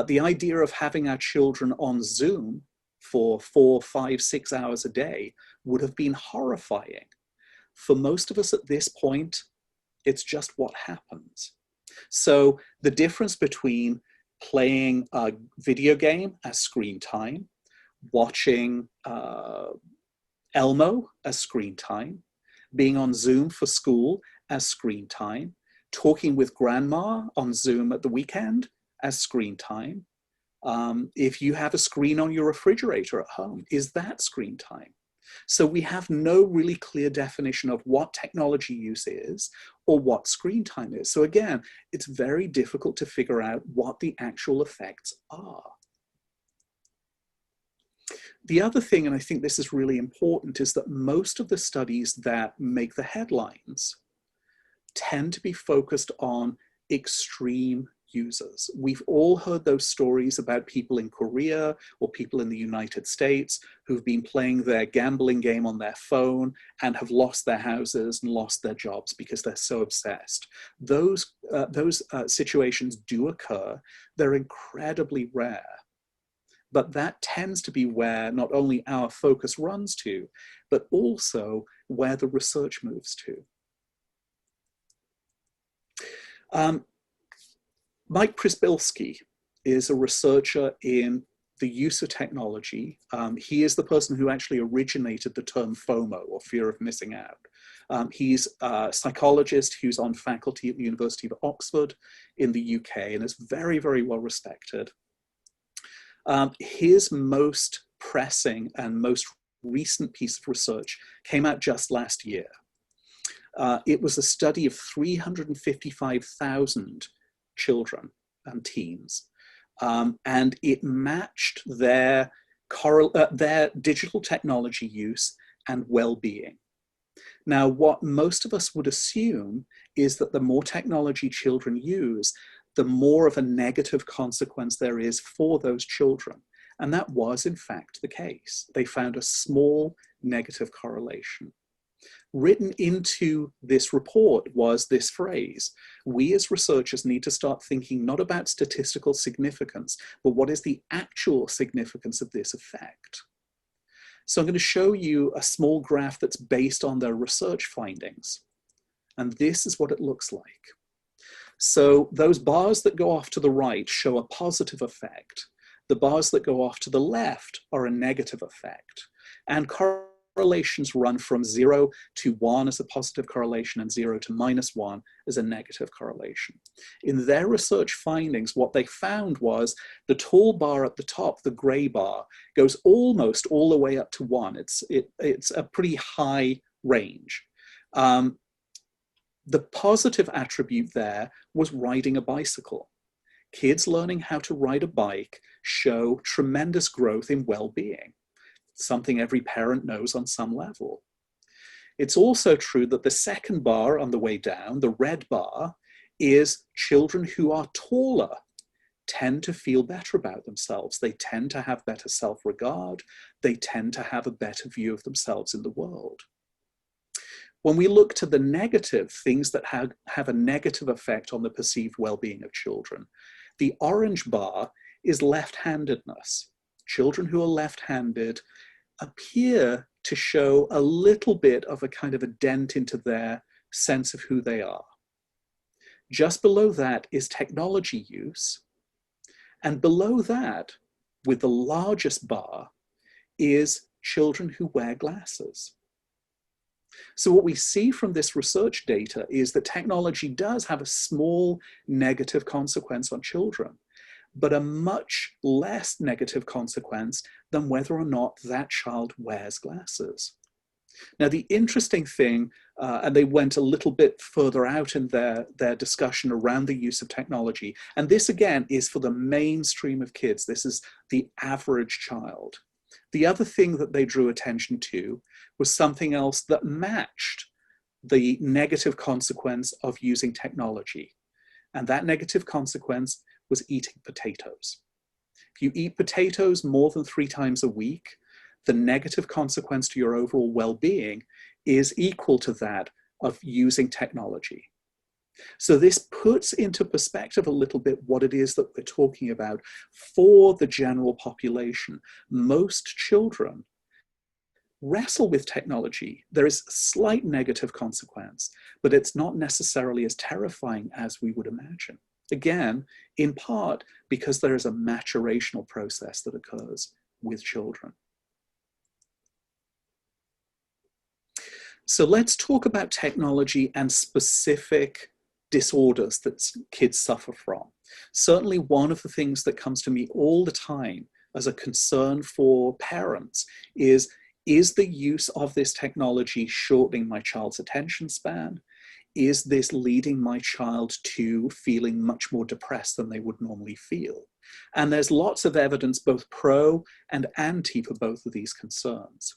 the idea of having our children on Zoom for 4, 5, 6 hours a day would have been horrifying. For most of us at this point, it's just what happens. So the difference between playing a video game as screen time, watching Elmo as screen time, being on Zoom for school as screen time, talking with grandma on Zoom at the weekend as screen time. If you have a screen on your refrigerator at home, is that screen time? So we have no really clear definition of what technology use is or what screen time is. So again, it's very difficult to figure out what the actual effects are. The other thing, and I think this is really important, is that most of the studies that make the headlines tend to be focused on extreme users. We've all heard those stories about people in Korea or people in the United States who've been playing their gambling game on their phone and have lost their houses and lost their jobs because they're so obsessed. Those situations do occur. They're incredibly rare. But that tends to be where not only our focus runs to, but also where the research moves to. Mike Przybylski is a researcher in the use of technology. He is the person who actually originated the term FOMO, or fear of missing out. He's a psychologist who's on faculty at the University of Oxford in the UK and is very, very well respected. His most pressing and most recent piece of research came out just last year. It was a study of 355,000 children and teens, and it matched their digital technology use and well-being. Now, what most of us would assume is that the more technology children use, the more of a negative consequence there is for those children. And that was, in fact, the case. They found a small negative correlation. Written into this report was this phrase: we as researchers need to start thinking not about statistical significance, but what is the actual significance of this effect. So I'm going to show you a small graph that's based on their research findings. And this is what it looks like. So those bars that go off to the right show a positive effect. The bars that go off to the left are a negative effect. And correlations run from 0 to 1 as a positive correlation and 0 to -1 as a negative correlation. In their research findings, what they found was the tall bar at the top, the gray bar, goes almost all the way up to 1. It's a pretty high range. The positive attribute there was riding a bicycle. Kids learning how to ride a bike show tremendous growth in well-being, something every parent knows on some level. It's also true that the second bar on the way down, the red bar, is children who are taller tend to feel better about themselves. They tend to have better self-regard. They tend to have a better view of themselves in the world. When we look to the negative, things that have a negative effect on the perceived well-being of children, the orange bar is left-handedness. Children who are left-handed appear to show a little bit of a kind of a dent into their sense of who they are. Just below that is technology use. And below that, with the largest bar, is children who wear glasses. So what we see from this research data is that technology does have a small negative consequence on children, but a much less negative consequence than whether or not that child wears glasses. Now, the interesting thing, and they went a little bit further out in their discussion around the use of technology, and this again is for the mainstream of kids. This is the average child. The other thing that they drew attention to was something else that matched the negative consequence of using technology. And that negative consequence was eating potatoes. If you eat potatoes more than 3 times a week, the negative consequence to your overall well-being is equal to that of using technology. So this puts into perspective a little bit what it is that we're talking about for the general population. Most children wrestle with technology. There is a slight negative consequence, but it's not necessarily as terrifying as we would imagine. Again, in part because there is a maturational process that occurs with children. So let's talk about technology and specific disorders that kids suffer from. Certainly one of the things that comes to me all the time as a concern for parents is the use of this technology shortening my child's attention span? Is this leading my child to feeling much more depressed than they would normally feel? And there's lots of evidence, both pro and anti, for both of these concerns.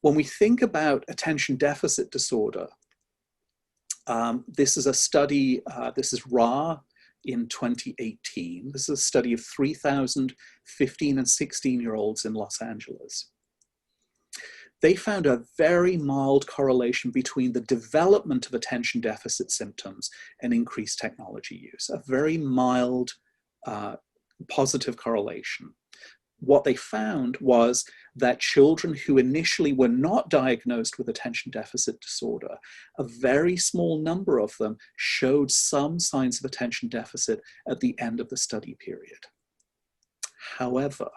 When we think about attention deficit disorder, this is a study, this is RA in 2018. This is a study of 3,000 15 and 16-year-olds in Los Angeles. They found a very mild correlation between the development of attention deficit symptoms and increased technology use, a very mild positive correlation. What they found was that children who initially were not diagnosed with attention deficit disorder, a very small number of them showed some signs of attention deficit at the end of the study period. However,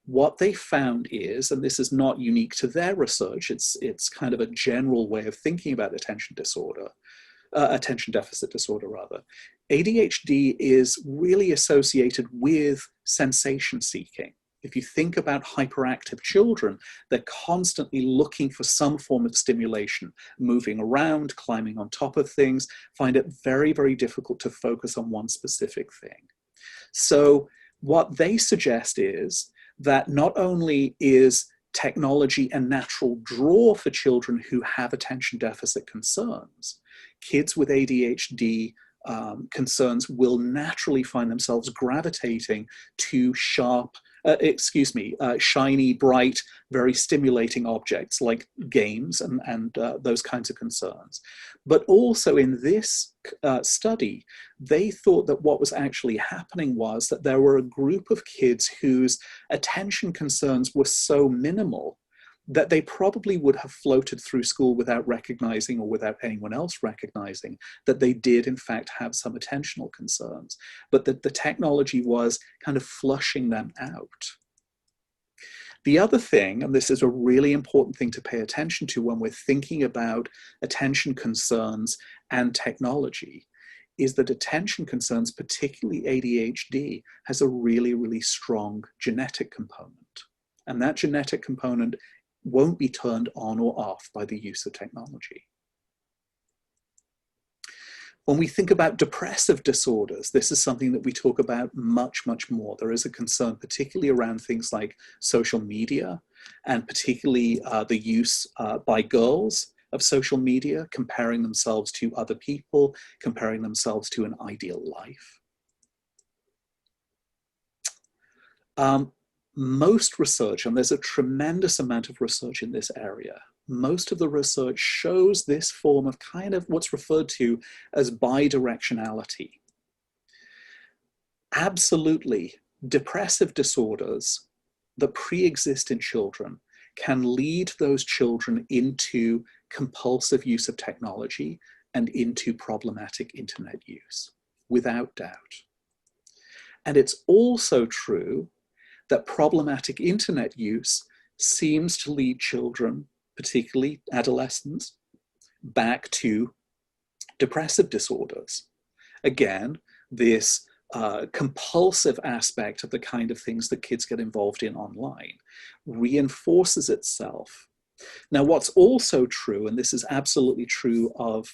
what they found is, and this is not unique to their research, it's kind of a general way of thinking about attention disorder, attention deficit disorder rather. ADHD is really associated with sensation seeking. If you think about hyperactive children, they're constantly looking for some form of stimulation, moving around, climbing on top of things, find it very, very difficult to focus on one specific thing. So what they suggest is that not only is technology a natural draw for children who have attention deficit concerns. Kids with ADHD concerns will naturally find themselves gravitating to shiny, bright, very stimulating objects like games and those kinds of concerns. But also in this study, they thought that what was actually happening was that there were a group of kids whose attention concerns were so minimal that they probably would have floated through school without recognizing, or without anyone else recognizing, that they did in fact have some attentional concerns, but that the technology was kind of flushing them out. The other thing, and this is a really important thing to pay attention to when we're thinking about attention concerns and technology, is that attention concerns, particularly ADHD, has a really, really strong genetic component. And that genetic component won't be turned on or off by the use of technology. When we think about depressive disorders, this is something that we talk about much, much more. There is a concern, particularly around things like social media, and particularly the use by girls of social media, comparing themselves to other people, comparing themselves to an ideal life. Most research, and there's a tremendous amount of research in this area, most of the research shows this form of kind of what's referred to as bidirectionality. Absolutely, depressive disorders that pre-exist in children can lead those children into compulsive use of technology and into problematic internet use, without doubt. And it's also true that problematic internet use seems to lead children, particularly adolescents, back to depressive disorders. Again, this compulsive aspect of the kind of things that kids get involved in online reinforces itself. Now, what's also true, and this is absolutely true of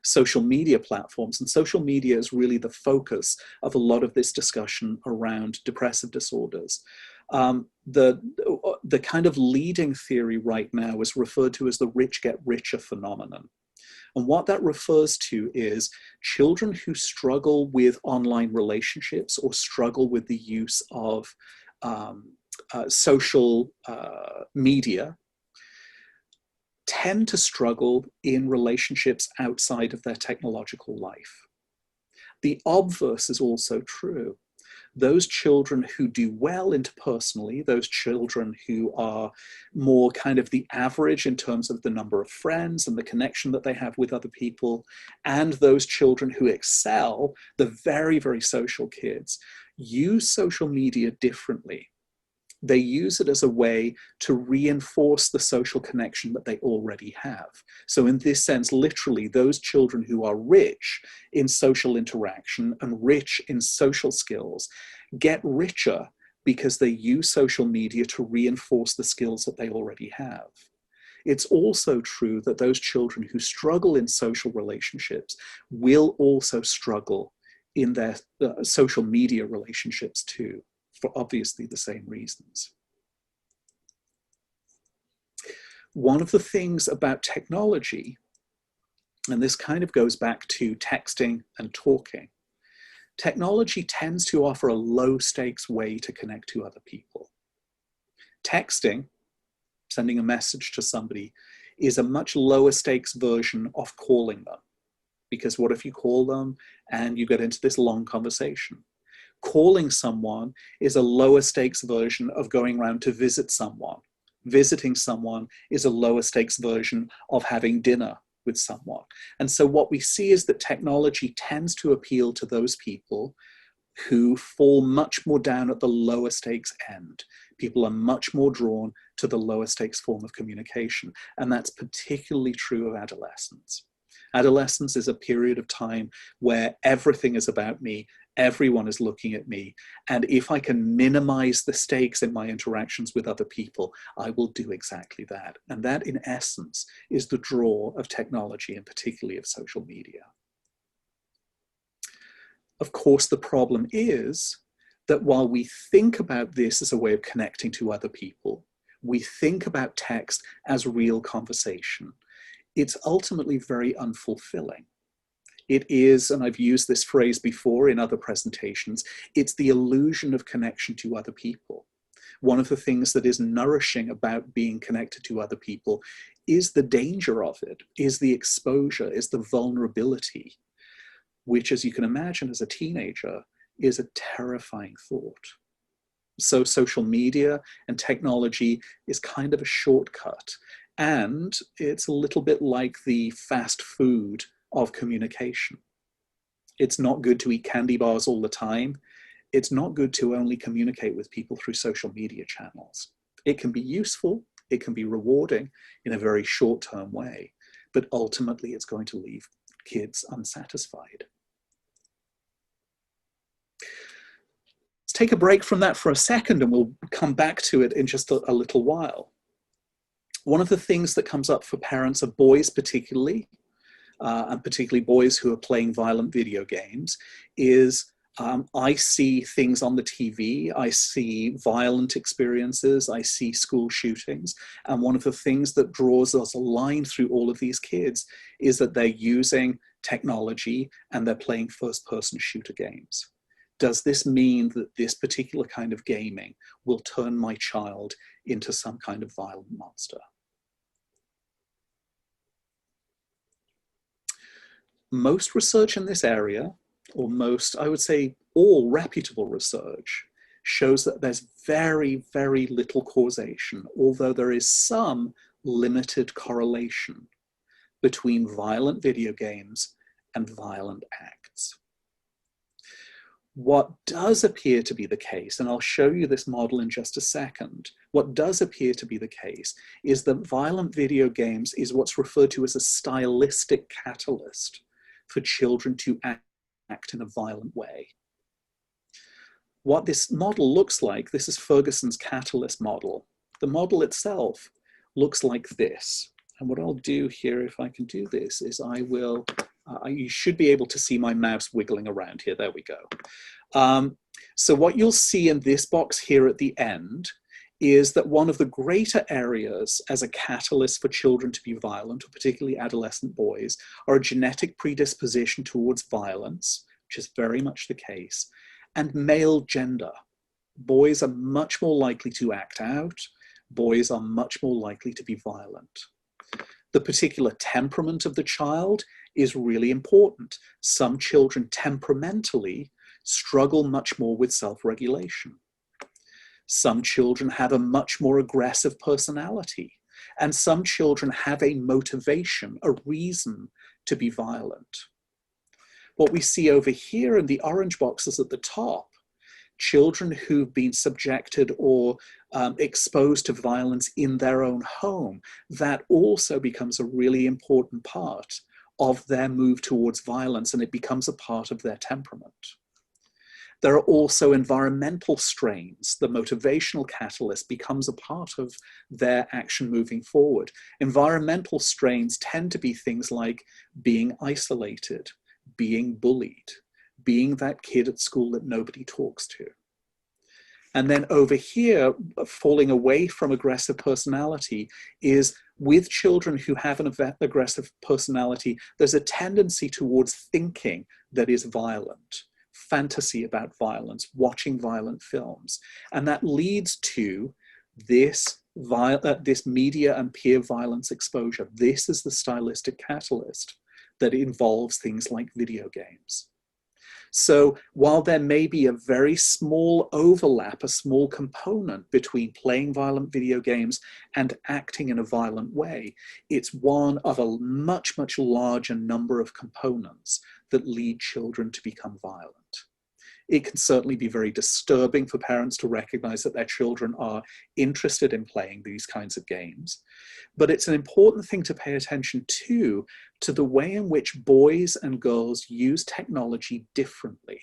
social media platforms, and social media is really the focus of a lot of this discussion around depressive disorders. The kind of leading theory right now is referred to as the rich get richer phenomenon. And what that refers to is children who struggle with online relationships or struggle with the use of social media tend to struggle in relationships outside of their technological life. The obverse is also true. Those children who do well interpersonally, those children who are more kind of the average in terms of the number of friends and the connection that they have with other people, and those children who excel, the very, very social kids, use social media differently. They use it as a way to reinforce the social connection that they already have. So in this sense, literally, those children who are rich in social interaction and rich in social skills get richer because they use social media to reinforce the skills that they already have. It's also true that those children who struggle in social relationships will also struggle in their social media relationships too, for obviously the same reasons. One of the things about technology, and this kind of goes back to texting and talking, technology tends to offer a low stakes way to connect to other people. Texting, sending a message to somebody, is a much lower stakes version of calling them. Because what if you call them and you get into this long conversation? Calling someone is a lower stakes version of going around to visit someone. Visiting someone is a lower stakes version of having dinner with someone. And so what we see is that technology tends to appeal to those people who fall much more down at the lower stakes end. People are much more drawn to the lower stakes form of communication. And that's particularly true of adolescence. Adolescence is a period of time where everything is about me, everyone is looking at me, and if I can minimize the stakes in my interactions with other people, I will do exactly that. And that, in essence, is the draw of technology, and particularly of social media. Of course, the problem is that while we think about this as a way of connecting to other people, We think about text as real conversation. It's ultimately very unfulfilling. It is, and I've used this phrase before in other presentations, it's the illusion of connection to other people. One of the things that is nourishing about being connected to other people is the danger of it, is the exposure, is the vulnerability, which, as you can imagine, as a teenager, is a terrifying thought. So social media and technology is kind of a shortcut. And it's a little bit like the fast food of communication. It's not good to eat candy bars all the time. It's not good to only communicate with people through social media channels. It can be useful, it can be rewarding in a very short-term way, but ultimately it's going to leave kids unsatisfied. Let's take a break from that for a second and we'll come back to it in just a little while. One of the things that comes up for parents of boys particularly, and particularly boys who are playing violent video games, is I see things on the TV, I see violent experiences, I see school shootings, and one of the things that draws us a line through all of these kids is that they're using technology and they're playing first-person shooter games. Does this mean that this particular kind of gaming will turn my child into some kind of violent monster? Most research in this area, or most, I would say all reputable research, shows that there's very, very little causation, although there is some limited correlation between violent video games and violent acts. What does appear to be the case, and I'll show you this model in just a second, what does appear to be the case is that violent video games is what's referred to as a stylistic catalyst for children to act in a violent way. What this model looks like, this is Ferguson's catalyst model. The model itself looks like this. And what I'll do here, if I can do this, is I will, you should be able to see my mouse wiggling around here. There we go. So what you'll see in this box here at the end is that one of the greater areas as a catalyst for children to be violent, or particularly adolescent boys, are a genetic predisposition towards violence, which is very much the case, and male gender. Boys are much more likely to act out. Boys are much more likely to be violent. The particular temperament of the child is really important. Some children temperamentally struggle much more with self-regulation. Some children have a much more aggressive personality, and some children have a motivation, a reason to be violent. What we see over here in the orange boxes at the top, children who've been subjected or exposed to violence in their own home, that also becomes a really important part of their move towards violence, and it becomes a part of their temperament. There are also environmental strains. The motivational catalyst becomes a part of their action moving forward. Environmental strains tend to be things like being isolated, being bullied, being that kid at school that nobody talks to. And then over here, falling away from aggressive personality is with children who have an aggressive personality, there's a tendency towards thinking that is violent. Fantasy about violence, watching violent films. And that leads to this media and peer violence exposure. This is the stylistic catalyst that involves things like video games. So while there may be a very small overlap, a small component between playing violent video games and acting in a violent way, it's one of a much, much larger number of components that lead children to become violent. It can certainly be very disturbing for parents to recognize that their children are interested in playing these kinds of games. But it's an important thing to pay attention to the way in which boys and girls use technology differently.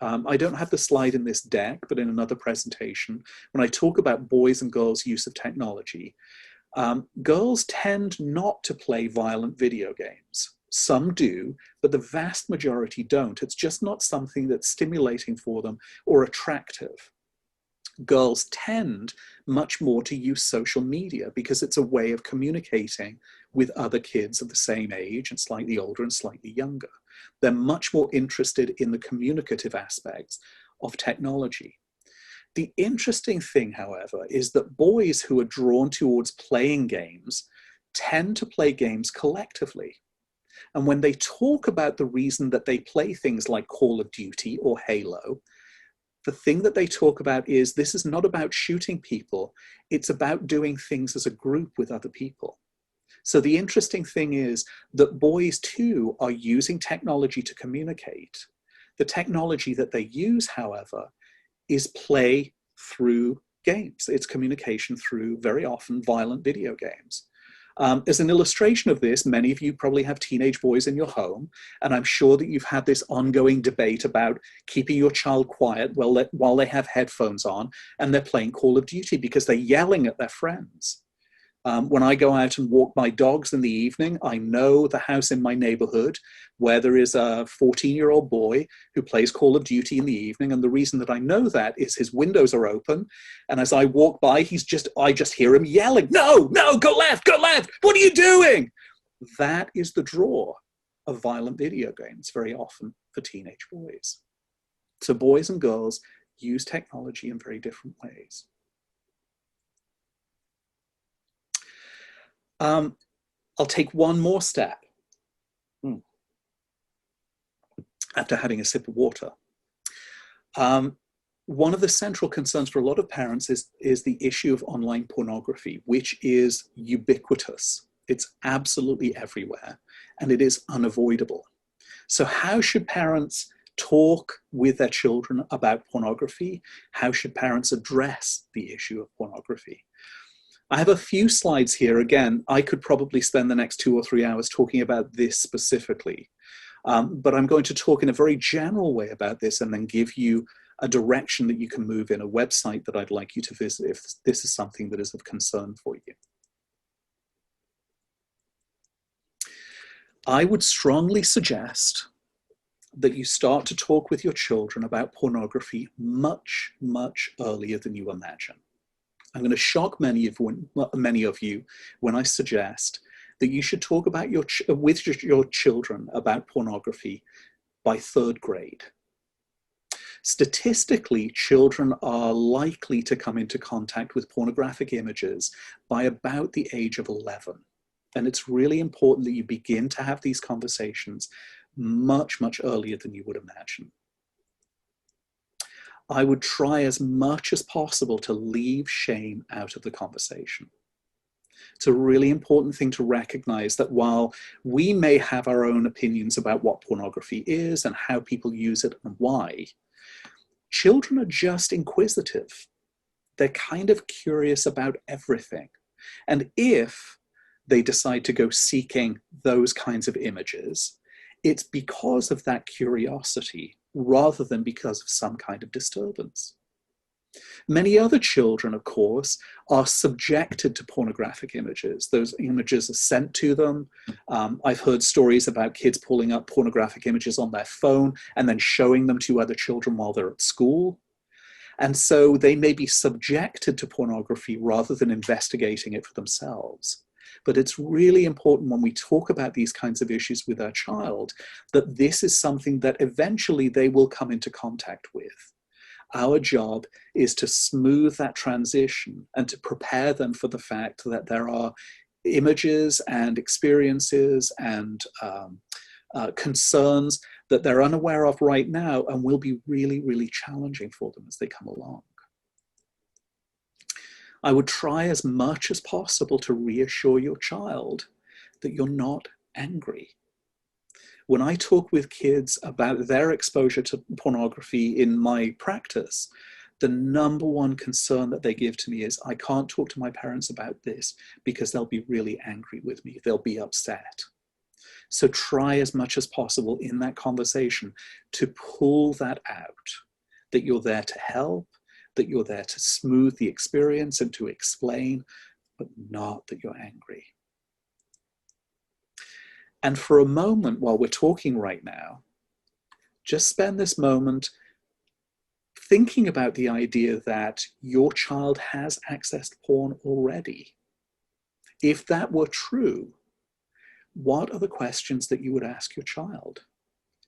I don't have the slide in this deck, but in another presentation, when I talk about boys and girls' use of technology, girls tend not to play violent video games. Some do, but the vast majority don't. It's just not something that's stimulating for them or attractive. Girls tend much more to use social media because it's a way of communicating with other kids of the same age and slightly older and slightly younger. They're much more interested in the communicative aspects of technology. The interesting thing, however, is that boys who are drawn towards playing games tend to play games collectively. And when they talk about the reason that they play things like Call of Duty or Halo, the thing that they talk about is this is not about shooting people, it's about doing things as a group with other people. So the interesting thing is that boys too are using technology to communicate. The technology that they use, however, is play through games. It's communication through, very often, violent video games. As an illustration of this, many of you probably have teenage boys in your home, and I'm sure that you've had this ongoing debate about keeping your child quiet while they have headphones on and they're playing Call of Duty because they're yelling at their friends. When I go out and walk my dogs in the evening, I know the house in my neighborhood where there is a 14-year-old boy who plays Call of Duty in the evening. And the reason that I know that is his windows are open. And as I walk by, I just hear him yelling, no, no, go left, what are you doing? That is the draw of violent video games very often for teenage boys. So boys and girls use technology in very different ways. I'll take one more step after having a sip of water. One of the central concerns for a lot of parents is the issue of online pornography, which is ubiquitous. It's absolutely everywhere, and it is unavoidable. So how should parents talk with their children about pornography? How should parents address the issue of pornography? I have a few slides here. Again, I could probably spend the next 2 or 3 hours talking about this specifically, but I'm going to talk in a very general way about this and then give you a direction that you can move in, a website that I'd like you to visit if this is something that is of concern for you. I would strongly suggest that you start to talk with your children about pornography much, much earlier than you imagine. I'm going to shock many of you when I suggest that you should talk about with your children about pornography by 3rd grade. Statistically, children are likely to come into contact with pornographic images by about the age of 11. And it's really important that you begin to have these conversations much, much earlier than you would imagine. I would try as much as possible to leave shame out of the conversation. It's a really important thing to recognize that while we may have our own opinions about what pornography is and how people use it and why, children are just inquisitive. They're kind of curious about everything. And if they decide to go seeking those kinds of images, it's because of that curiosity rather than because of some kind of disturbance. Many other children, of course, are subjected to pornographic images. Those images are sent to them. I've heard stories about kids pulling up pornographic images on their phone and then showing them to other children while they're at school. And so they may be subjected to pornography rather than investigating it for themselves. But it's really important when we talk about these kinds of issues with our child that this is something that eventually they will come into contact with. Our job is to smooth that transition and to prepare them for the fact that there are images and experiences and concerns that they're unaware of right now and will be really, really challenging for them as they come along. I would try as much as possible to reassure your child that you're not angry. When I talk with kids about their exposure to pornography in my practice, the number one concern that they give to me is, I can't talk to my parents about this because they'll be really angry with me. They'll be upset. So try as much as possible in that conversation to pull that out, that you're there to help, that you're there to smooth the experience and to explain, but not that you're angry. And for a moment while we're talking right now, just spend this moment thinking about the idea that your child has accessed porn already. If that were true, what are the questions that you would ask your child?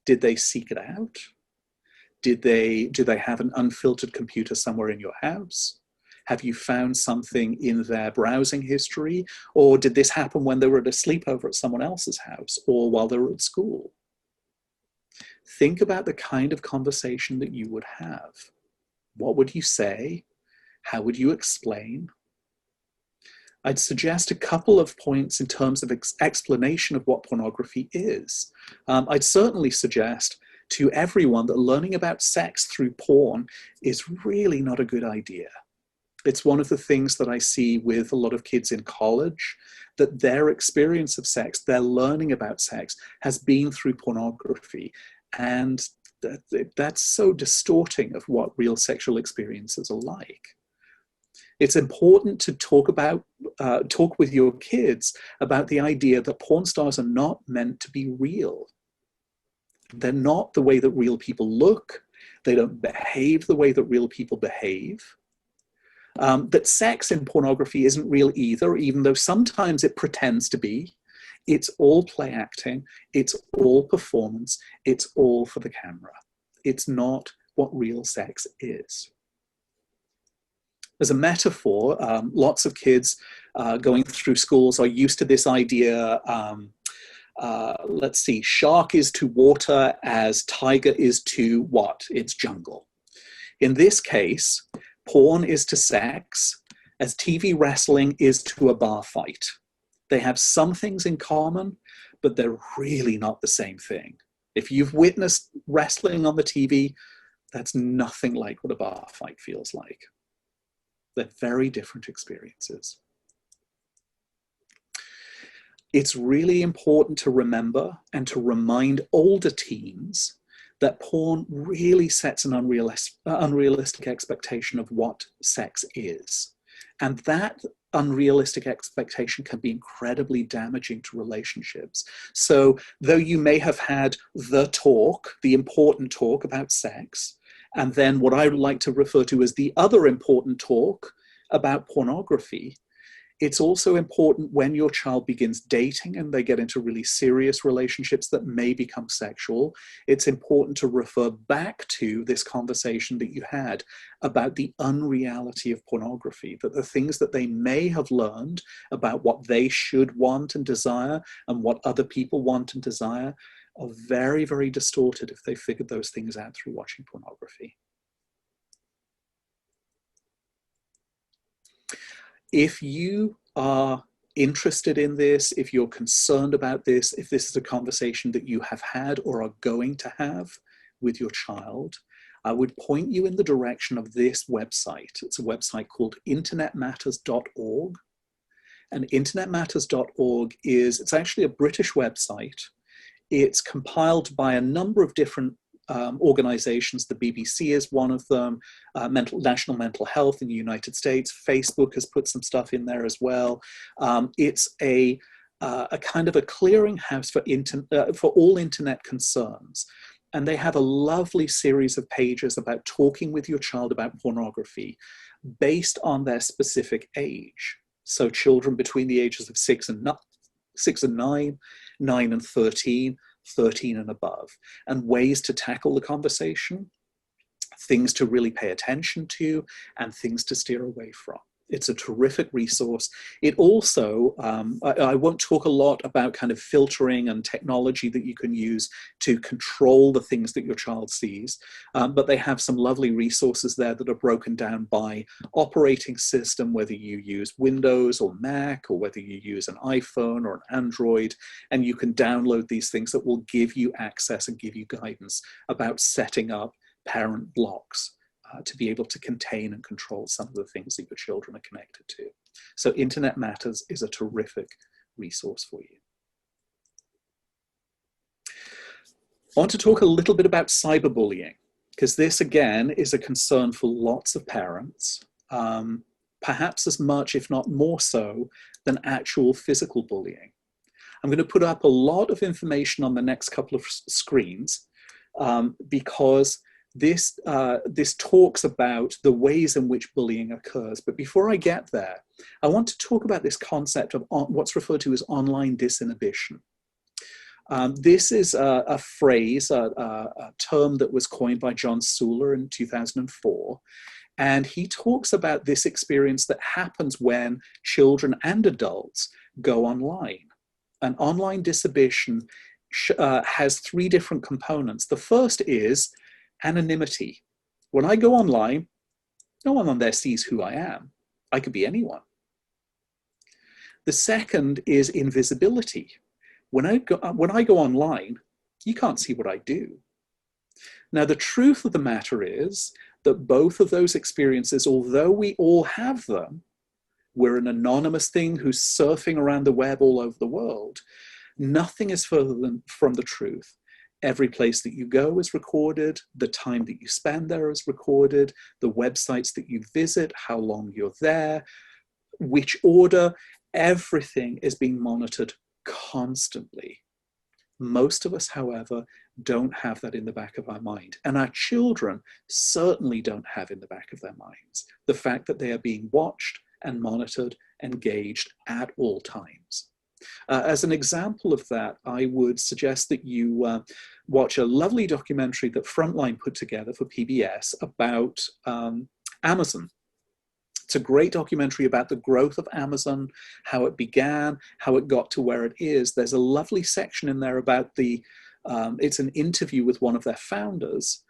Did they seek it out? Do they have an unfiltered computer somewhere in your house? Have you found something in their browsing history? Or did this happen when they were at a sleepover at someone else's house or while they were at school? Think about the kind of conversation that you would have. What would you say? How would you explain? I'd suggest a couple of points in terms of explanation of what pornography is. I'd certainly suggest to everyone that learning about sex through porn is really not a good idea. It's one of the things that I see with a lot of kids in college, that their experience of sex, their learning about sex, has been through pornography. And that's so distorting of what real sexual experiences are like. It's important to talk with your kids about the idea that porn stars are not meant to be real. They're not the way that real people look. They don't behave the way that real people behave. That sex in pornography isn't real either, even though sometimes it pretends to be. It's all play acting. It's all performance. It's all for the camera. It's not what real sex is. As a metaphor, lots of kids going through schools are used to this idea, let's see, shark is to water as tiger is to what? It's jungle. In this case, porn is to sex as TV wrestling is to a bar fight. They have some things in common, but they're really not the same thing. If you've witnessed wrestling on the TV, that's nothing like what a bar fight feels like. They're very different experiences. It's really important to remember and to remind older teens that porn really sets an unrealistic expectation of what sex is. And that unrealistic expectation can be incredibly damaging to relationships. So though you may have had the talk, the important talk about sex, and then what I would like to refer to as the other important talk about pornography, it's also important when your child begins dating and they get into really serious relationships that may become sexual, it's important to refer back to this conversation that you had about the unreality of pornography, that the things that they may have learned about what they should want and desire and what other people want and desire are very, very distorted if they figured those things out through watching pornography. If you are interested in this, if you're concerned about this, if this is a conversation that you have had or are going to have with your child, I would point you in the direction of this website. It's a website called internetmatters.org. And internetmatters.org it's actually a British website. It's compiled by a number of different organizations. The BBC is one of them, National Mental Health in the United States. Facebook has put some stuff in there as well. It's a kind of a clearinghouse for all internet concerns. And they have a lovely series of pages about talking with your child about pornography based on their specific age. So children between the ages of 6 and 9, 9 and 13, 13 and above, and ways to tackle the conversation, things to really pay attention to, and things to steer away from. It's a terrific resource. It also, I won't talk a lot about kind of filtering and technology that you can use to control the things that your child sees, but they have some lovely resources there that are broken down by operating system, whether you use Windows or Mac, or whether you use an iPhone or an Android, and you can download these things that will give you access and give you guidance about setting up parent blocks to be able to contain and control some of the things that your children are connected to. So Internet Matters is a terrific resource for you. I want to talk a little bit about cyberbullying, because this again is a concern for lots of parents, perhaps as much, if not more so, than actual physical bullying. I'm going to put up a lot of information on the next couple of screens because this talks about the ways in which bullying occurs. But before I get there, I want to talk about this concept of what's referred to as online disinhibition. This is a phrase, a term that was coined by John Suler in 2004. And he talks about this experience that happens when children and adults go online. And online disinhibition has three different components. The first is anonymity. When I go online, no one on there sees who I am. I could be anyone. The second is invisibility. When I go online, you can't see what I do. Now, the truth of the matter is that both of those experiences, although we all have them, we're an anonymous thing who's surfing around the web all over the world. Nothing is further from the truth. Every place that you go is recorded, the time that you spend there is recorded, the websites that you visit, how long you're there, which order, everything is being monitored constantly. Most of us, however, don't have that in the back of our mind. And our children certainly don't have in the back of their minds the fact that they are being watched and monitored and gauged at all times. As an example of that, I would suggest that you watch a lovely documentary that Frontline put together for PBS about Amazon. It's a great documentary about the growth of Amazon, how it began, how it got to where it is. There's a lovely section in there about it's an interview with one of their founders,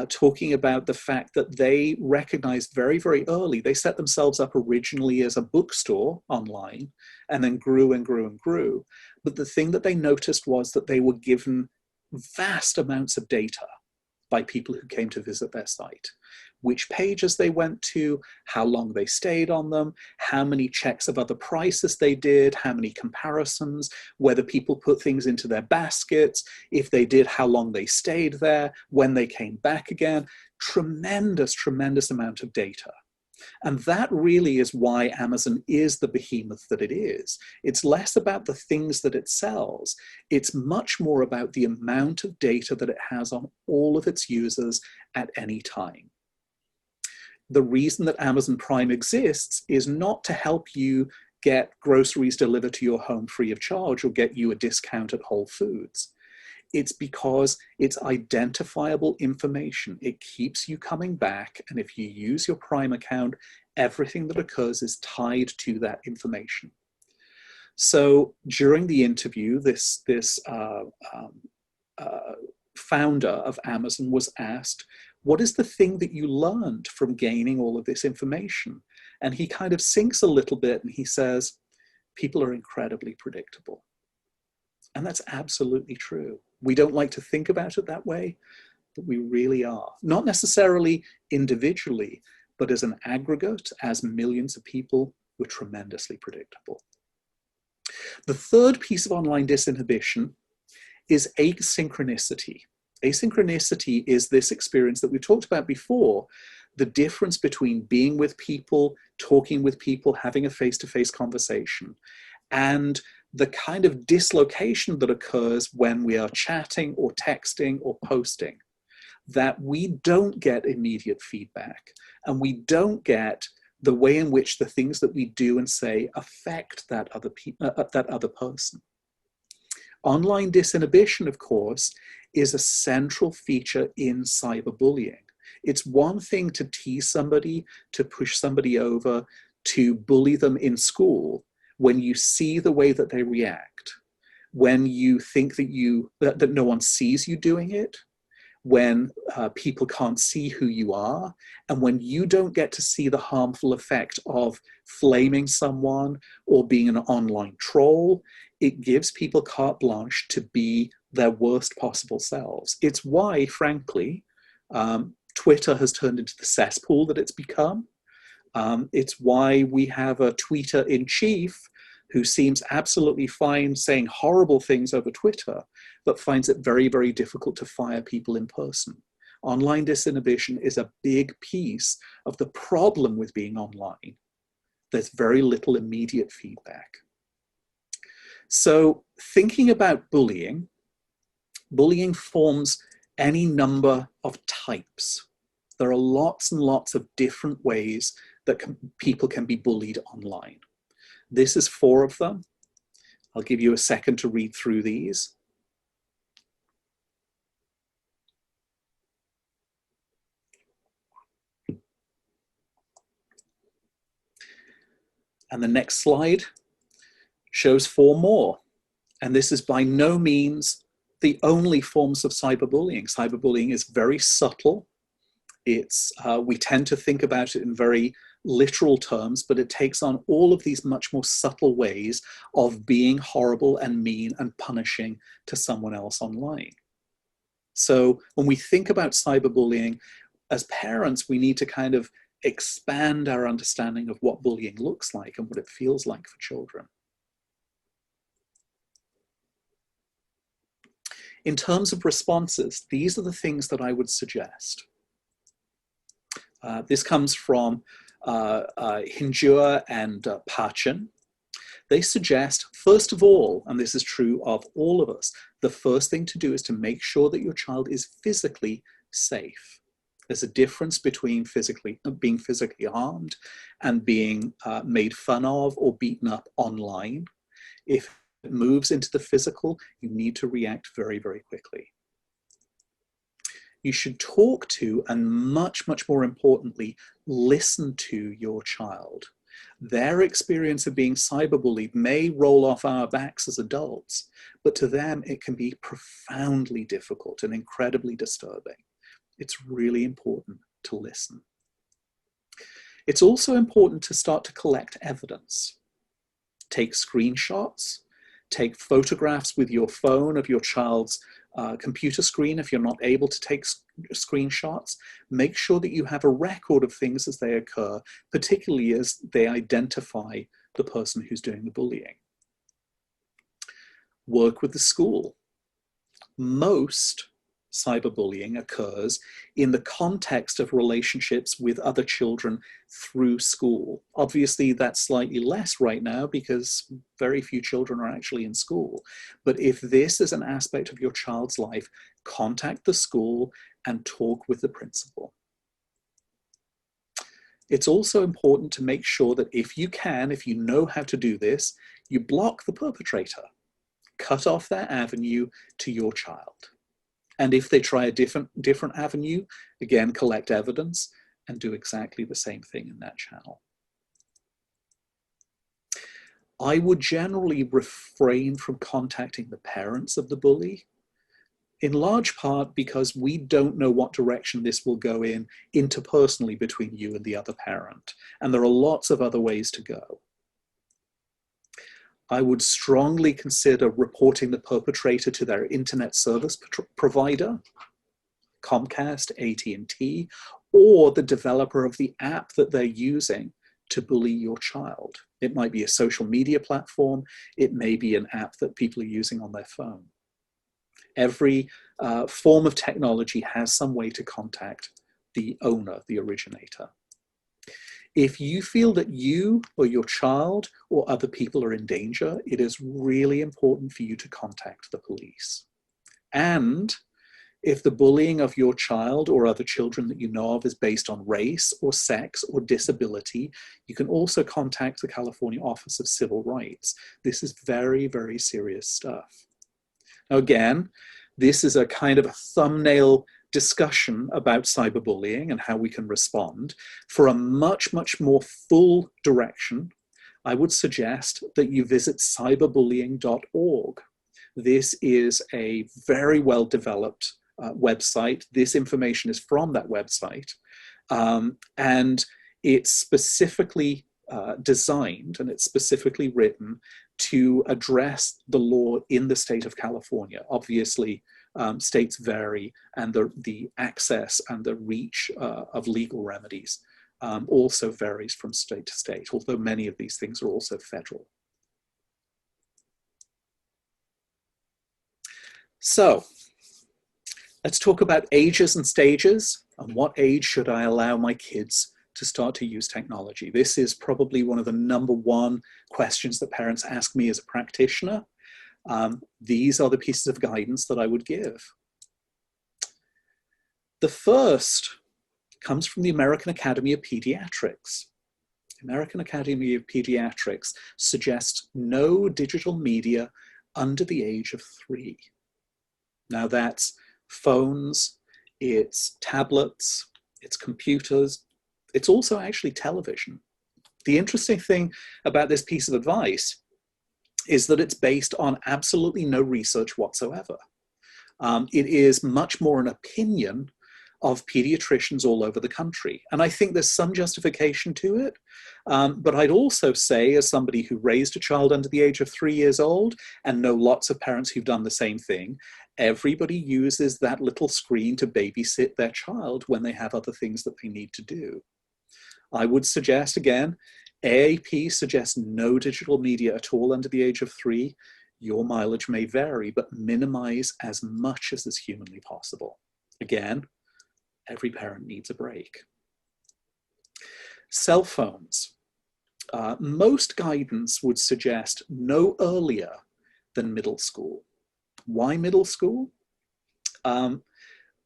talking about the fact that they recognized very, very early, they set themselves up originally as a bookstore online and then grew and grew and grew. But the thing that they noticed was that they were given vast amounts of data by people who came to visit their site. Which pages they went to, how long they stayed on them, how many checks of other prices they did, how many comparisons, whether people put things into their baskets, if they did, how long they stayed there, when they came back again. Tremendous, tremendous amount of data. And that really is why Amazon is the behemoth that it is. It's less about the things that it sells. It's much more about the amount of data that it has on all of its users at any time. The reason that Amazon Prime exists is not to help you get groceries delivered to your home free of charge or get you a discount at Whole Foods. It's because it's identifiable information. It keeps you coming back. And if you use your Prime account, everything that occurs is tied to that information. So during the interview, this founder of Amazon was asked, what is the thing that you learned from gaining all of this information? And he kind of sinks a little bit and he says, people are incredibly predictable. And that's absolutely true. We don't like to think about it that way, but we really are. Not necessarily individually, but as an aggregate, as millions of people, we're tremendously predictable. The third piece of online disinhibition is asynchronicity. Asynchronicity is this experience that we talked about before, the difference between being with people, talking with people, having a face-to-face conversation, and the kind of dislocation that occurs when we are chatting or texting or posting, that we don't get immediate feedback and we don't get the way in which the things that we do and say affect that other person. Online disinhibition, of course, is a central feature in cyberbullying. It's one thing to tease somebody, to push somebody over, to bully them in school when you see the way that they react, when you think that no one sees you doing it, when people can't see who you are, and when you don't get to see the harmful effect of flaming someone or being an online troll. It gives people carte blanche to be their worst possible selves. It's why, frankly, Twitter has turned into the cesspool that it's become. It's why we have a tweeter-in-chief who seems absolutely fine saying horrible things over Twitter, but finds it very, very difficult to fire people in person. Online disinhibition is a big piece of the problem with being online. There's very little immediate feedback. So thinking about bullying forms any number of types. There are lots and lots of different ways that people can be bullied online. This is 4 of them. I'll give you a second to read through these. And the next slide shows 4 more. And this is by no means the only forms of cyberbullying. Cyberbullying is very subtle. We tend to think about it in very literal terms, but it takes on all of these much more subtle ways of being horrible and mean and punishing to someone else online. So when we think about cyberbullying, as parents, we need to kind of expand our understanding of what bullying looks like and what it feels like for children. In terms of responses, these are the things that I would suggest. This comes from Hinjua and Pachin. They suggest, first of all, and this is true of all of us, the first thing to do is to make sure that your child is physically safe. There's a difference between being physically harmed and being made fun of or beaten up online. If it moves into the physical, you need to react very, very quickly. You should talk to, and much, much more importantly, listen to your child. Their experience of being cyberbullied may roll off our backs as adults, but to them it can be profoundly difficult and incredibly disturbing. It's really important to listen. It's also important to start to collect evidence. Take screenshots, take photographs with your phone of your child's computer screen if you're not able to take screenshots. Make sure that you have a record of things as they occur, particularly as they identify the person who's doing the bullying. Work with the school. Most cyberbullying occurs in the context of relationships with other children through school. Obviously, that's slightly less right now because very few children are actually in school. But if this is an aspect of your child's life, contact the school and talk with the principal. It's also important to make sure that if you know how to do this, you block the perpetrator. Cut off their avenue to your child. And if they try a different avenue, again, collect evidence and do exactly the same thing in that channel. I would generally refrain from contacting the parents of the bully, in large part because we don't know what direction this will go in interpersonally between you and the other parent. And there are lots of other ways to go. I would strongly consider reporting the perpetrator to their internet service provider, Comcast, AT&T, or the developer of the app that they're using to bully your child. It might be a social media platform. It may be an app that people are using on their phone. Every form of technology has some way to contact the owner, the originator. If you feel that you or your child or other people are in danger, it is really important for you to contact the police. And if the bullying of your child or other children that you know of is based on race or sex or disability, you can also contact the California Office of Civil Rights. This is very, very serious stuff. Now, again, this is a kind of a thumbnail discussion about cyberbullying and how we can respond. For a much, much more full direction, I would suggest that you visit cyberbullying.org. This is a very well developed website. This information is from that website. And it's specifically designed and it's specifically written to address the law in the state of California. Obviously, states vary, and the access and the reach of legal remedies also varies from state to state, although many of these things are also federal. So let's talk about ages and stages, and what age should I allow my kids to start to use technology. This is probably one of the #1 questions that parents ask me as a practitioner. These are the pieces of guidance that I would give. The first comes from the American Academy of Pediatrics. American Academy of Pediatrics suggests no digital media under the age of 3. Now that's phones, it's tablets, it's computers, it's also actually television. The interesting thing about this piece of advice is that it's based on absolutely no research whatsoever. It is much more an opinion of pediatricians all over the country. And I think there's some justification to it. But I'd also say, as somebody who raised a child under the age of 3 years old and know lots of parents who've done the same thing, everybody uses that little screen to babysit their child when they have other things that they need to do. I would suggest, again, AAP suggests no digital media at all under the age of 3. Your mileage may vary, but minimize as much as is humanly possible. Again, every parent needs a break. Cell phones. Most guidance would suggest no earlier than middle school. Why middle school?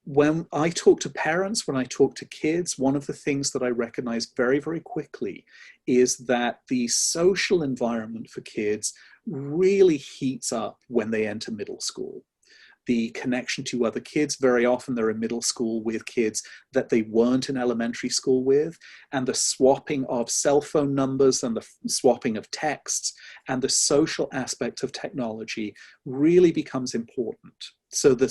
When I talk to parents, when I talk to kids, one of the things that I recognize very, very quickly is that the social environment for kids really heats up when they enter middle school. The connection to other kids, very often they're in middle school with kids that they weren't in elementary school with, and the swapping of cell phone numbers and the swapping of texts and the social aspect of technology really becomes important. So the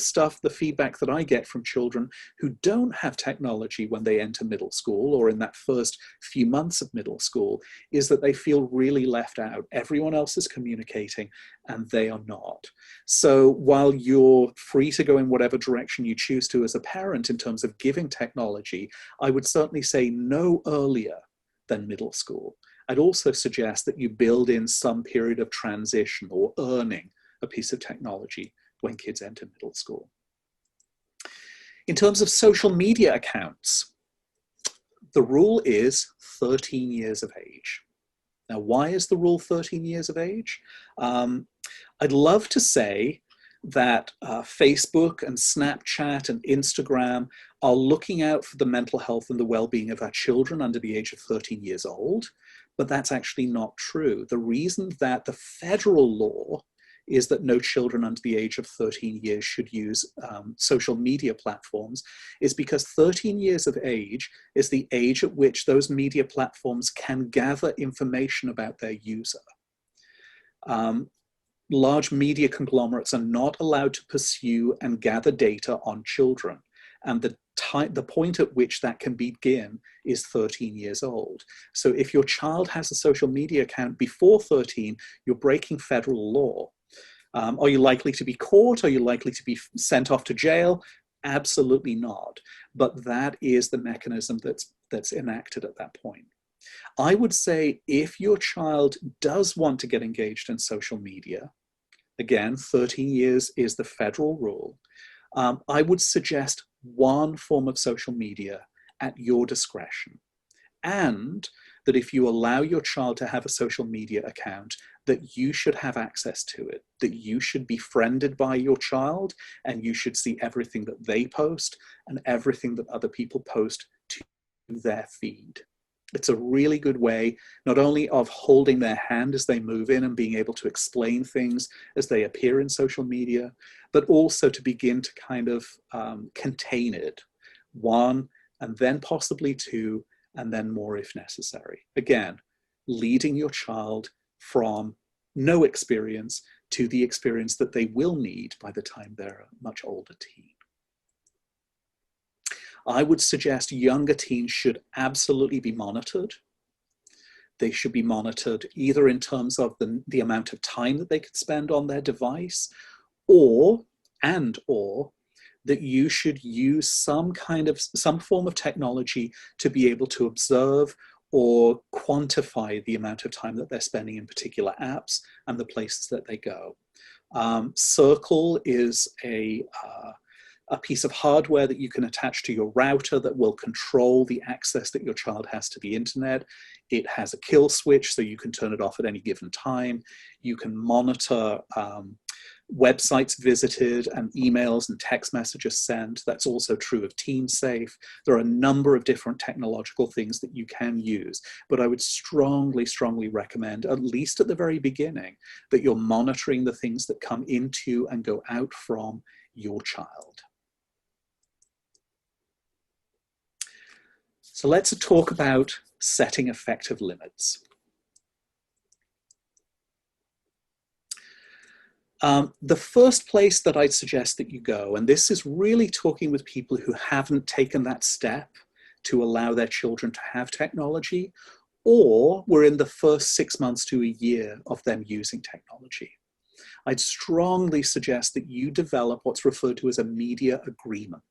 feedback that I get from children who don't have technology when they enter middle school or in that first few months of middle school is that they feel really left out. Everyone else is communicating and they are not. So while you're free to go in whatever direction you choose to as a parent in terms of giving technology, I would certainly say no earlier than middle school. I'd also suggest that you build in some period of transition or earning a piece of technology when kids enter middle school. In terms of social media accounts, the rule is 13 years of age. Now, why is the rule 13 years of age? I'd love to say that Facebook and Snapchat and Instagram are looking out for the mental health and the well-being of our children under the age of 13 years old, but that's actually not true. The reason that the federal law is that no children under the age of 13 years should use social media platforms is because 13 years of age is the age at which those media platforms can gather information about their user. Large media conglomerates are not allowed to pursue and gather data on children. And the point at which that can begin is 13 years old. So if your child has a social media account before 13, you're breaking federal law. Are you likely to be caught? Are you likely to be sent off to jail? Absolutely not. But that is the mechanism that's enacted at that point. I would say if your child does want to get engaged in social media, again, 13 years is the federal rule, I would suggest one form of social media at your discretion. And that if you allow your child to have a social media account, that you should have access to it, that you should be friended by your child and you should see everything that they post and everything that other people post to their feed. It's a really good way, not only of holding their hand as they move in and being able to explain things as they appear in social media, but also to begin to kind of contain it. One, and then possibly two, and then more if necessary. Again, leading your child from no experience to the experience that they will need by the time they're a much older teen. I would suggest younger teens should absolutely be monitored. They should be monitored either in terms of the amount of time that they could spend on their device, or that you should use some form of technology to be able to observe or quantify the amount of time that they're spending in particular apps and the places that they go. Circle is a piece of hardware that you can attach to your router that will control the access that your child has to the internet. It has a kill switch, so you can turn it off at any given time. You can monitor websites visited and emails and text messages sent. That's also true of TeenSafe. There are a number of different technological things that you can use, but I would strongly, strongly recommend, at least at the very beginning, that you're monitoring the things that come into and go out from your child. So let's talk about setting effective limits. The first place that I'd suggest that you go, and this is really talking with people who haven't taken that step to allow their children to have technology, or were in the first 6 months to a year of them using technology. I'd strongly suggest that you develop what's referred to as a media agreement.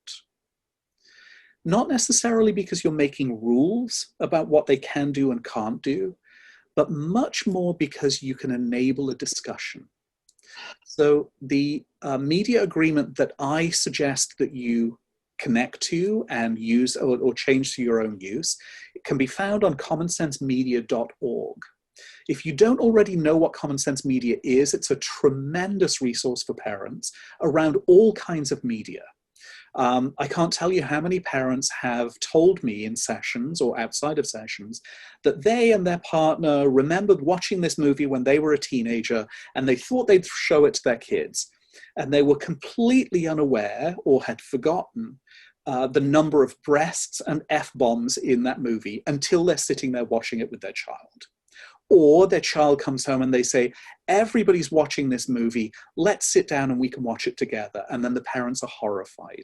Not necessarily because you're making rules about what they can do and can't do, but much more because you can enable a discussion. So the media agreement that I suggest that you connect to and use or change to your own use, it can be found on commonsensemedia.org. If you don't already know what Common Sense Media is, it's a tremendous resource for parents around all kinds of media. I can't tell you how many parents have told me in sessions or outside of sessions that they and their partner remembered watching this movie when they were a teenager and they thought they'd show it to their kids. And they were completely unaware or had forgotten the number of breasts and F-bombs in that movie until they're sitting there watching it with their child. Or their child comes home and they say, everybody's watching this movie, let's sit down and we can watch it together. And then the parents are horrified.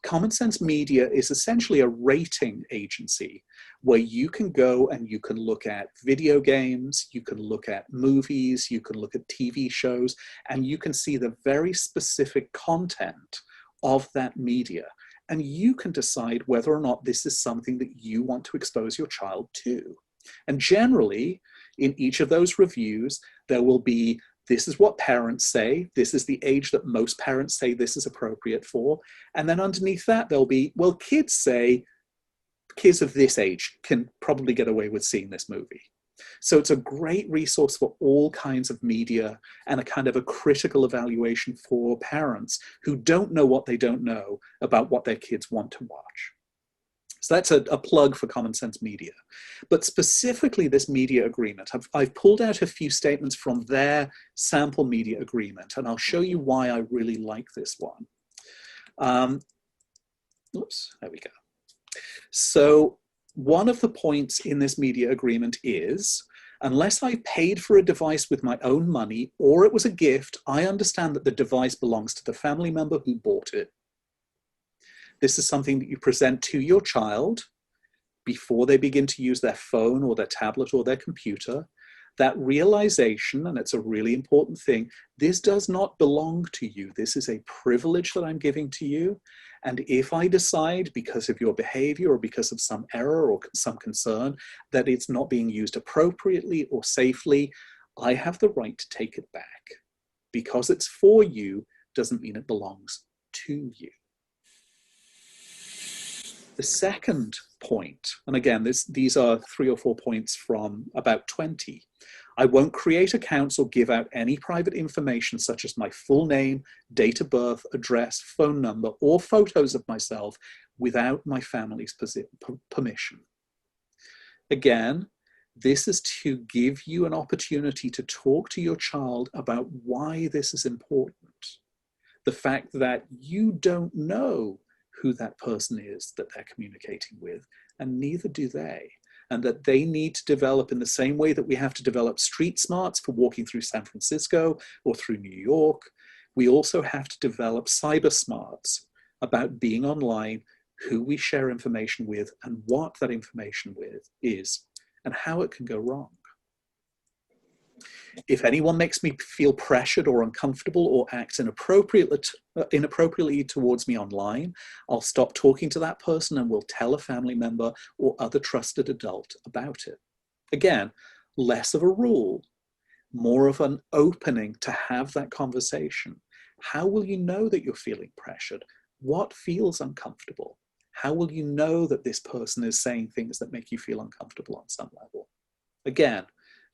Common Sense Media is essentially a rating agency where you can go and you can look at video games, you can look at movies, you can look at TV shows, and you can see the very specific content of that media. And you can decide whether or not this is something that you want to expose your child to. And generally, in each of those reviews, there will be, this is what parents say, this is the age that most parents say this is appropriate for. And then underneath that, there'll be, well, kids say, kids of this age can probably get away with seeing this movie. So it's a great resource for all kinds of media and a kind of a critical evaluation for parents who don't know what they don't know about what their kids want to watch. So that's a plug for Common Sense Media. But specifically this media agreement, I've pulled out a few statements from their sample media agreement, and I'll show you why I really like this one. Oops, there we go. So one of the points in this media agreement is, unless I paid for a device with my own money or it was a gift, I understand that the device belongs to the family member who bought it. This is something that you present to your child before they begin to use their phone or their tablet or their computer. That realization, and it's a really important thing, this does not belong to you. This is a privilege that I'm giving to you. And if I decide, because of your behavior or because of some error or some concern, that it's not being used appropriately or safely, I have the right to take it back. Because it's for you doesn't mean it belongs to you. The second point, and again, these are 3 or 4 points from about 20. I won't create accounts or give out any private information such as my full name, date of birth, address, phone number, or photos of myself without my family's permission. Again, this is to give you an opportunity to talk to your child about why this is important. The fact that you don't know who that person is that they're communicating with, and neither do they. And that they need to develop in the same way that we have to develop street smarts for walking through San Francisco or through New York. We also have to develop cyber smarts about being online, who we share information with, and what that information is, and how it can go wrong. If anyone makes me feel pressured or uncomfortable or acts inappropriately towards me online, I'll stop talking to that person and will tell a family member or other trusted adult about it. Again, less of a rule, more of an opening to have that conversation. How will you know that you're feeling pressured? What feels uncomfortable? How will you know that this person is saying things that make you feel uncomfortable on some level? Again,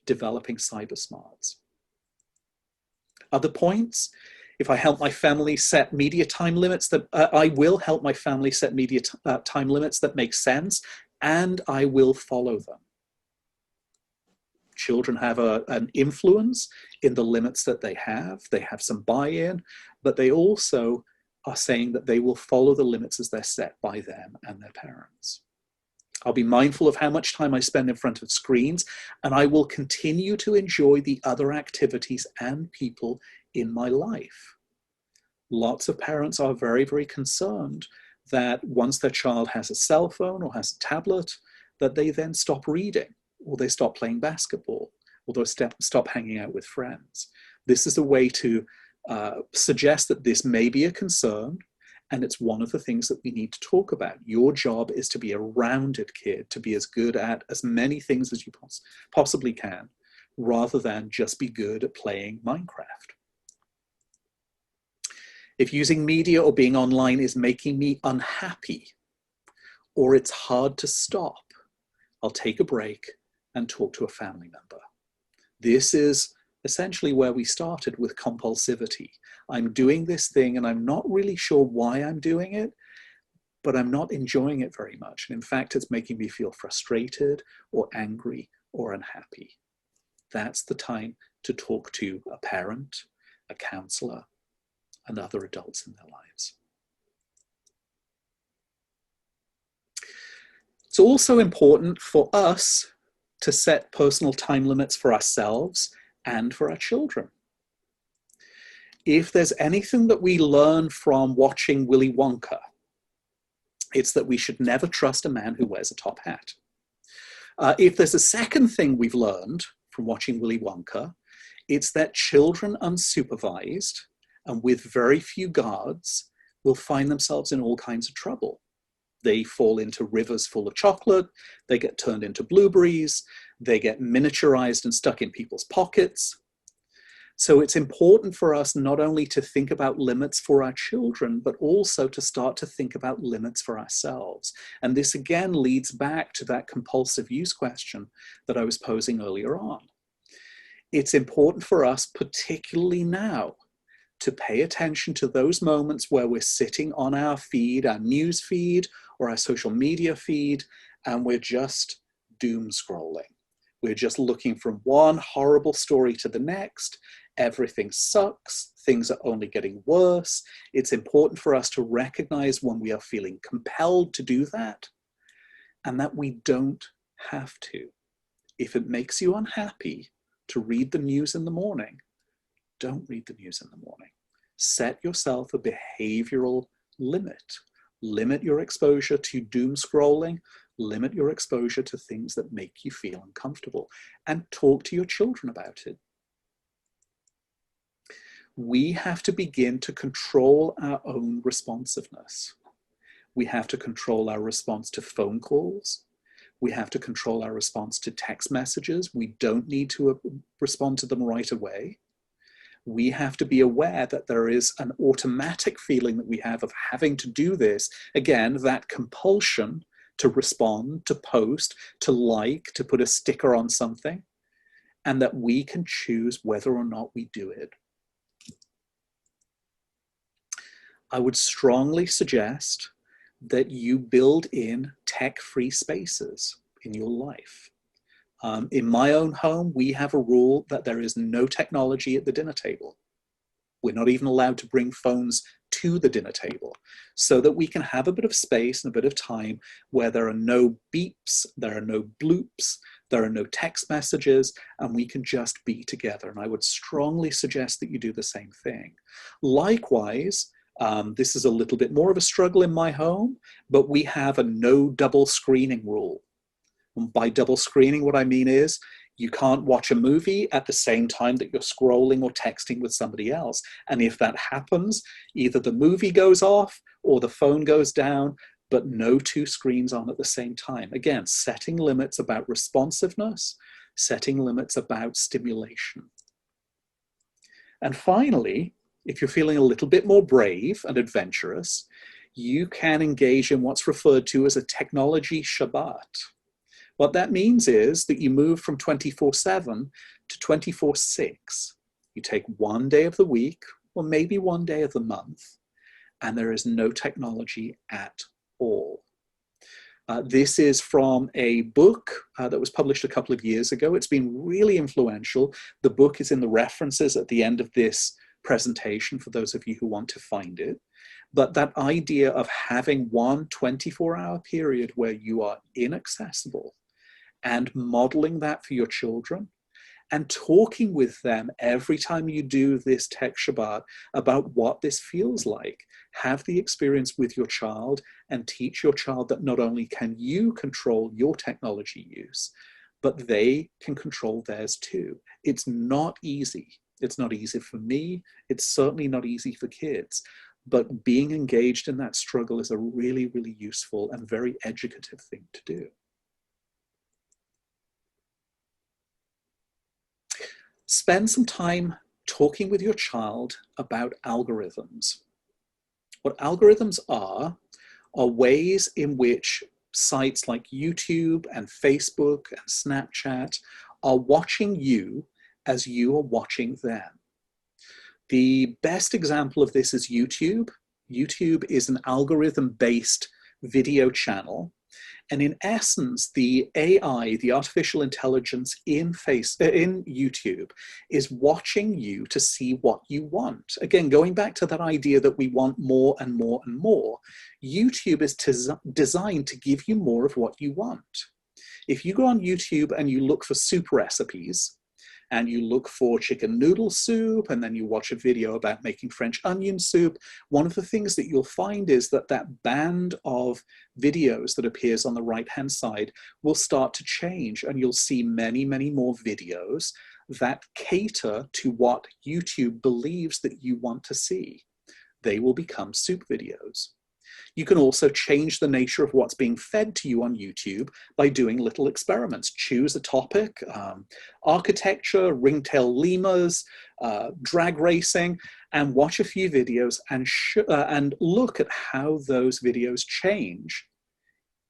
developing cyber smarts. Other points, If I help my family set media time limits that I will help my family set media time limits that make sense, and I will follow them. Children have an influence in the limits that they have. They have some buy-in, but they also are saying that they will follow the limits as they're set by them and their parents. I'll be mindful of how much time I spend in front of screens, and I will continue to enjoy the other activities and people in my life. Lots of parents are very, very concerned that once their child has a cell phone or has a tablet, that they then stop reading, or they stop playing basketball, or they stop hanging out with friends. This is a way to suggest that this may be a concern, and it's one of the things that we need to talk about. Your job is to be a rounded kid, to be as good at as many things as you possibly can, rather than just be good at playing Minecraft. If using media or being online is making me unhappy, or it's hard to stop, I'll take a break and talk to a family member. This is essentially where we started with compulsivity. I'm doing this thing and I'm not really sure why I'm doing it, but I'm not enjoying it very much. And in fact, it's making me feel frustrated or angry or unhappy. That's the time to talk to a parent, a counselor, and other adults in their lives. It's also important for us to set personal time limits for ourselves and for our children. If there's anything that we learn from watching Willy Wonka, it's that we should never trust a man who wears a top hat. If there's a second thing we've learned from watching Willy Wonka, it's that children unsupervised and with very few guards will find themselves in all kinds of trouble. They fall into rivers full of chocolate, they get turned into blueberries, they get miniaturized and stuck in people's pockets. So it's important for us not only to think about limits for our children, but also to start to think about limits for ourselves. And this again leads back to that compulsive use question that I was posing earlier on. It's important for us, particularly now, to pay attention to those moments where we're sitting on our feed, our news feed, or our social media feed, and we're just doom scrolling. We're just looking from one horrible story to the next. Everything sucks. Things are only getting worse. It's important for us to recognize when we are feeling compelled to do that, and that we don't have to. If it makes you unhappy to read the news in the morning, don't read the news in the morning. Set yourself a behavioral limit. Limit your exposure to doom scrolling. Limit your exposure to things that make you feel uncomfortable, and talk to your children about it. We have to begin to control our own responsiveness. We have to control our response to phone calls. We have to control our response to text messages. We don't need to respond to them right away. We have to be aware that there is an automatic feeling that we have of having to do this. Again, that compulsion to respond, to post, to like, to put a sticker on something, and that we can choose whether or not we do it. I would strongly suggest that you build in tech-free spaces in your life. In my own home, we have a rule that there is no technology at the dinner table. We're not even allowed to bring phones to the dinner table, so that we can have a bit of space and a bit of time where there are no beeps, there are no bloops, there are no text messages, and we can just be together. And I would strongly suggest that you do the same thing. Likewise, this is a little bit more of a struggle in my home, but we have a no double screening rule. And by double screening, what I mean is you can't watch a movie at the same time that you're scrolling or texting with somebody else. And if that happens, either the movie goes off or the phone goes down, but no two screens on at the same time. Again, setting limits about responsiveness, setting limits about stimulation. And finally, if you're feeling a little bit more brave and adventurous, you can engage in what's referred to as a technology Shabbat. What that means is that you move from 24/7 to 24/6. You take one day of the week, or maybe one day of the month, and there is no technology at all. This is from a book that was published a couple of years ago. It's been really influential. The book is in the references at the end of this presentation for those of you who want to find it. But that idea of having one 24-hour period where you are inaccessible and modeling that for your children and talking with them every time you do this tech Shabbat about what this feels like. Have the experience with your child and teach your child that not only can you control your technology use, but they can control theirs too. It's not easy. It's not easy for me. It's certainly not easy for kids. But being engaged in that struggle is a really, really useful and very educative thing to do. Spend some time talking with your child about algorithms. What algorithms are ways in which sites like YouTube and Facebook and Snapchat are watching you as you are watching them. The best example of this is YouTube. YouTube is an algorithm-based video channel. And in essence, the AI, the artificial intelligence in YouTube is watching you to see what you want. Again, going back to that idea that we want more and more and more, YouTube is designed to give you more of what you want. If you go on YouTube and you look for soup recipes, and you look for chicken noodle soup, and then you watch a video about making French onion soup, one of the things that you'll find is that that band of videos that appears on the right-hand side will start to change, and you'll see many, many more videos that cater to what YouTube believes that you want to see. They will become soup videos. You can also change the nature of what's being fed to you on YouTube by doing little experiments. Choose a topic, architecture, ringtail lemurs, drag racing, and watch a few videos and look at how those videos change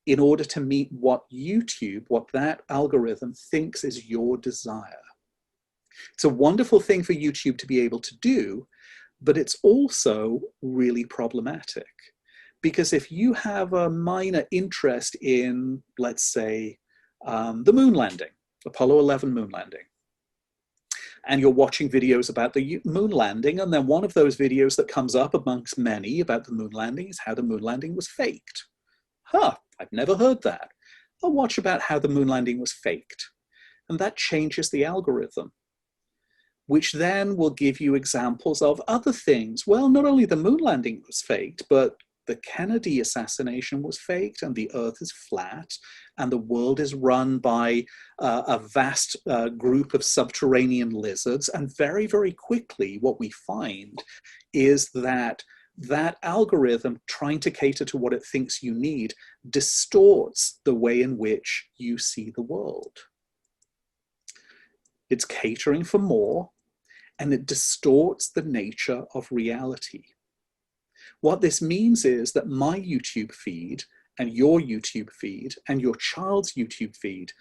in order to meet what YouTube, what that algorithm thinks is your desire. It's a wonderful thing for YouTube to be able to do, but it's also really problematic. Because if you have a minor interest in, let's say, the moon landing, Apollo 11 moon landing, and you're watching videos about the moon landing, and then one of those videos that comes up amongst many about the moon landing is how the moon landing was faked. Huh, I've never heard that. I'll watch about how the moon landing was faked. And that changes the algorithm, which then will give you examples of other things. Well, not only the moon landing was faked, but the Kennedy assassination was faked, and the earth is flat, and the world is run by a vast group of subterranean lizards. And very, very quickly, what we find is that that algorithm, trying to cater to what it thinks you need, distorts the way in which you see the world. It's catering for more, and it distorts the nature of reality. What this means is that my YouTube feed and your YouTube feed and your child's YouTube feed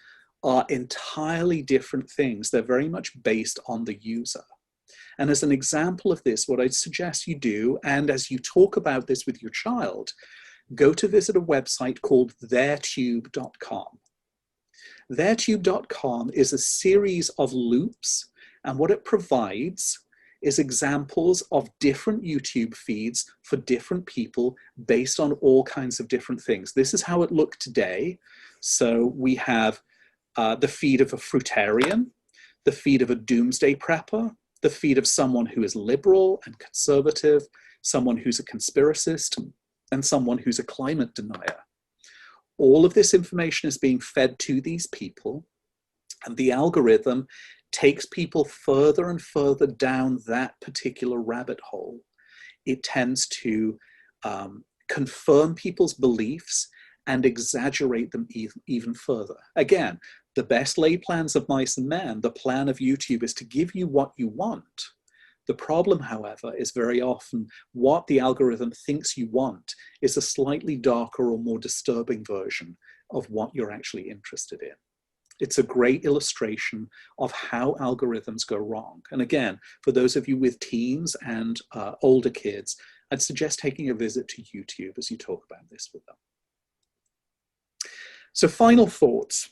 are entirely different things. They're very much based on the user. And as an example of this, what I'd suggest you do, and as you talk about this with your child, go to visit a website called theirtube.com. Theirtube.com is a series of loops, and what it provides is examples of different YouTube feeds for different people based on all kinds of different things. This is how it looked today. So we have the feed of a fruitarian, the feed of a doomsday prepper, the feed of someone who is liberal and conservative, someone who's a conspiracist, and someone who's a climate denier. All of this information is being fed to these people, and the algorithm takes people further and further down that particular rabbit hole. It tends to confirm people's beliefs and exaggerate them even further. Again, the best laid plans of mice and men, the plan of YouTube is to give you what you want. The problem, however, is very often what the algorithm thinks you want is a slightly darker or more disturbing version of what you're actually interested in. It's a great illustration of how algorithms go wrong. And again, for those of you with teens and older kids, I'd suggest taking a visit to YouTube as you talk about this with them. So final thoughts.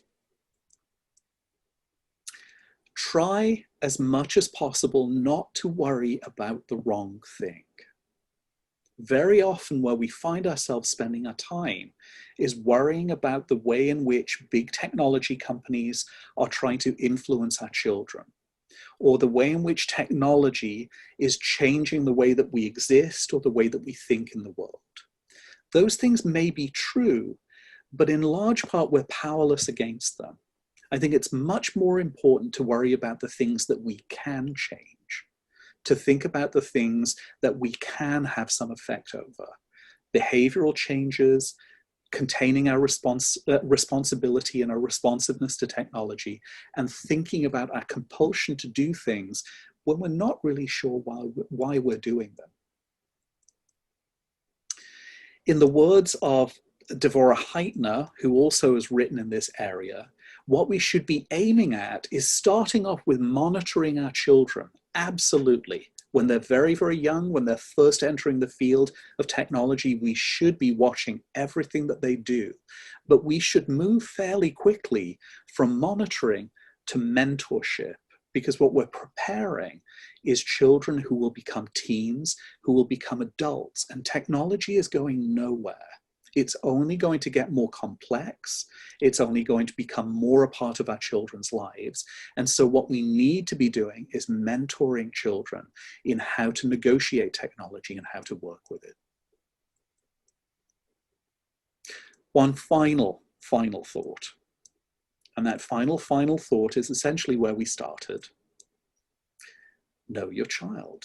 Try as much as possible not to worry about the wrong thing. Very often where we find ourselves spending our time is worrying about the way in which big technology companies are trying to influence our children, or the way in which technology is changing the way that we exist or the way that we think in the world. Those things may be true, but in large part we're powerless against them. I think it's much more important to worry about the things that we can change, to think about the things that we can have some effect over. Behavioral changes, containing our responsibility and our responsiveness to technology, and thinking about our compulsion to do things when we're not really sure why we're doing them. In the words of Devorah Heitner, who also has written in this area, what we should be aiming at is starting off with monitoring our children. Absolutely. When they're very, very young, when they're first entering the field of technology, we should be watching everything that they do. But we should move fairly quickly from monitoring to mentorship, because what we're preparing is children who will become teens, who will become adults, and technology is going nowhere. It's only going to get more complex. It's only going to become more a part of our children's lives. And so what we need to be doing is mentoring children in how to negotiate technology and how to work with it. One final thought. And that final thought is essentially where we started. Know your child.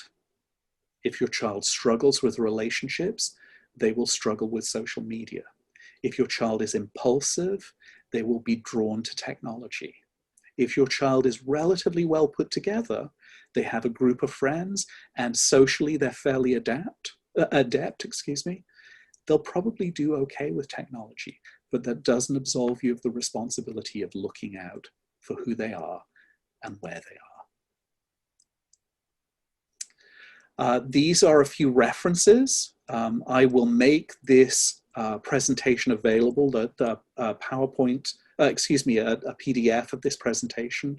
If your child struggles with relationships, they will struggle with social media. If your child is impulsive, they will be drawn to technology. If your child is relatively well put together, they have a group of friends and socially they're fairly adept, they'll probably do okay with technology, but that doesn't absolve you of the responsibility of looking out for who they are and where they are. These are a few references. I will make this presentation available, the PowerPoint, a PDF of this presentation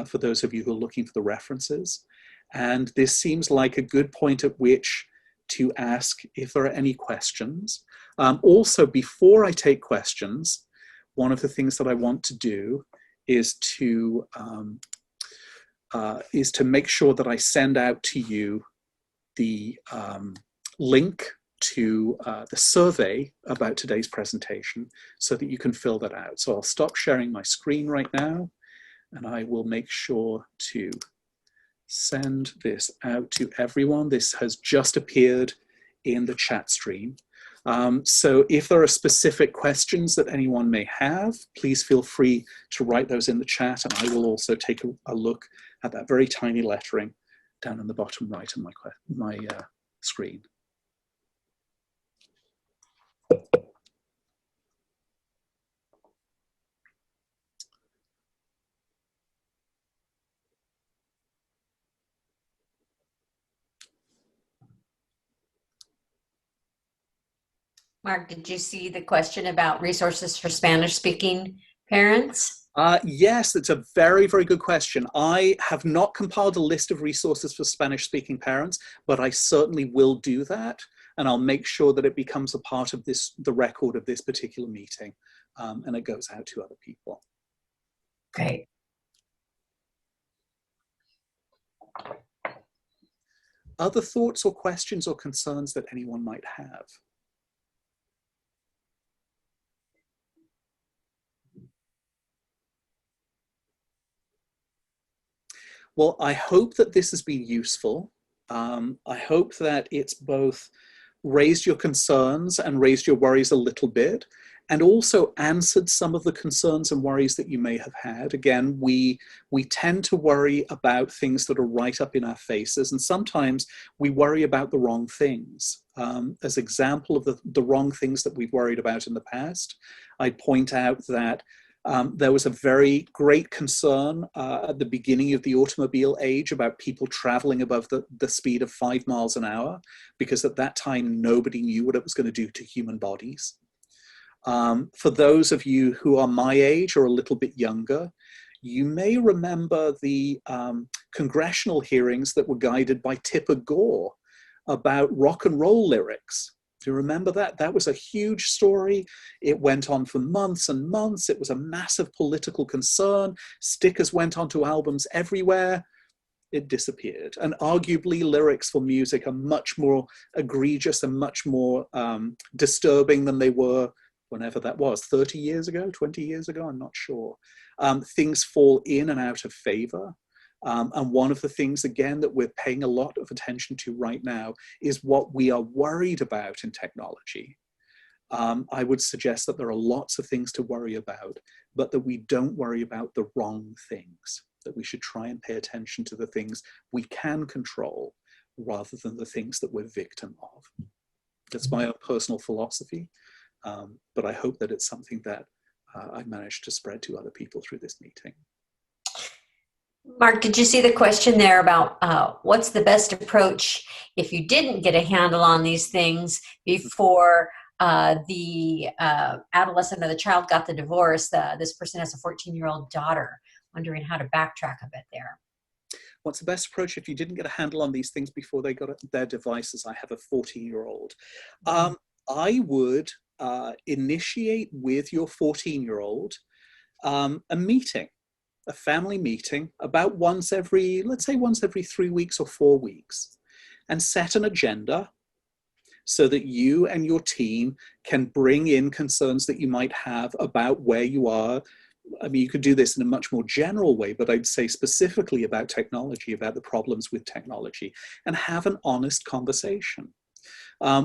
for those of you who are looking for the references. And this seems like a good point at which to ask if there are any questions. Also, before I take questions, one of the things that I want to do is to make sure that I send out to you the link to the survey about today's presentation so that you can fill that out. So I'll stop sharing my screen right now and I will make sure to send this out to everyone. This has just appeared in the chat stream. So if there are specific questions that anyone may have, please feel free to write those in the chat and I will also take a look at that very tiny lettering down in the bottom right of my screen. Mark, did you see the question about resources for Spanish-speaking parents? Yes, it's a very, very good question. I have not compiled a list of resources for Spanish-speaking parents, but I certainly will do that. And I'll make sure that it becomes a part of the record of this particular meeting, and it goes out to other people. Great. Other thoughts or questions or concerns that anyone might have? Well, I hope that this has been useful. I hope that it's both raised your concerns and raised your worries a little bit, and also answered some of the concerns and worries that you may have had. Again, we tend to worry about things that are right up in our faces, and sometimes we worry about the wrong things. As example of the wrong things that we've worried about in the past, I'd point out that There was a very great concern at the beginning of the automobile age about people traveling above the speed of 5 miles an hour, because at that time, nobody knew what it was going to do to human bodies. For those of you who are my age or a little bit younger, you may remember the congressional hearings that were guided by Tipper Gore about rock and roll lyrics. Do you remember that? That was a huge story. It went on for months and months. It was a massive political concern. Stickers went onto albums everywhere. It disappeared. And arguably, lyrics for music are much more egregious and much more disturbing than they were whenever that was, 30 years ago, 20 years ago, I'm not sure. Things fall in and out of favor. And one of the things, again, that we're paying a lot of attention to right now is what we are worried about in technology. I would suggest that there are lots of things to worry about, but that we don't worry about the wrong things, that we should try and pay attention to the things we can control rather than the things that we're victim of. That's my own personal philosophy, but I hope that it's something that I managed to spread to other people through this meeting. Mark, did you see the question there about what's the best approach if you didn't get a handle on these things before the adolescent or the child got the divorce? This person has a 14-year-old daughter, wondering how to backtrack a bit there. What's the best approach if you didn't get a handle on these things before they got their devices? I have a 14-year-old. I would initiate with your 14-year-old a meeting. A family meeting about once every, let's say once every 3 weeks or 4 weeks, and set an agenda so that you and your team can bring in concerns that you might have about where you are. I mean, you could do this in a much more general way, but I'd say specifically about technology, about the problems with technology, and have an honest conversation.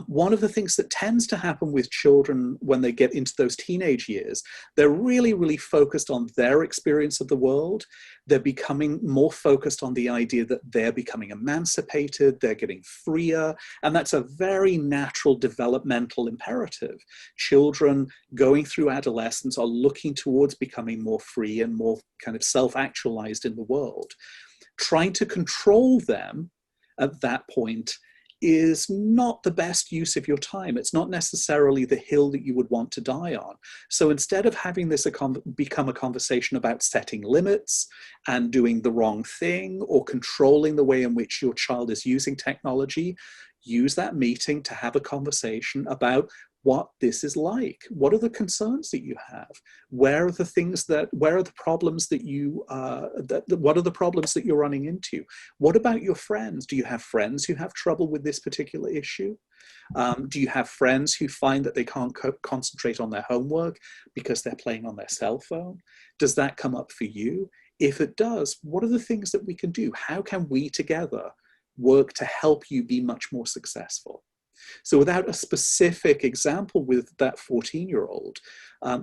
One of the things that tends to happen with children when they get into those teenage years, they're really, really focused on their experience of the world. They're becoming more focused on the idea that they're becoming emancipated, they're getting freer, and that's a very natural developmental imperative. Children going through adolescence are looking towards becoming more free and more kind of self-actualized in the world. Trying to control them at that point is not the best use of your time. It's not necessarily the hill that you would want to die on. So instead of having this become a conversation about setting limits and doing the wrong thing or controlling the way in which your child is using technology, use that meeting to have a conversation about what this is like. What are the concerns that you have? Where are the things that, where are the problems that you, what are the problems that you're running into? What about your friends? Do you have friends who have trouble with this particular issue? Do you have friends who find that they can't concentrate on their homework because they're playing on their cell phone? Does that come up for you? If it does, what are the things that we can do? How can we together work to help you be much more successful? So without a specific example with that 14-year-old,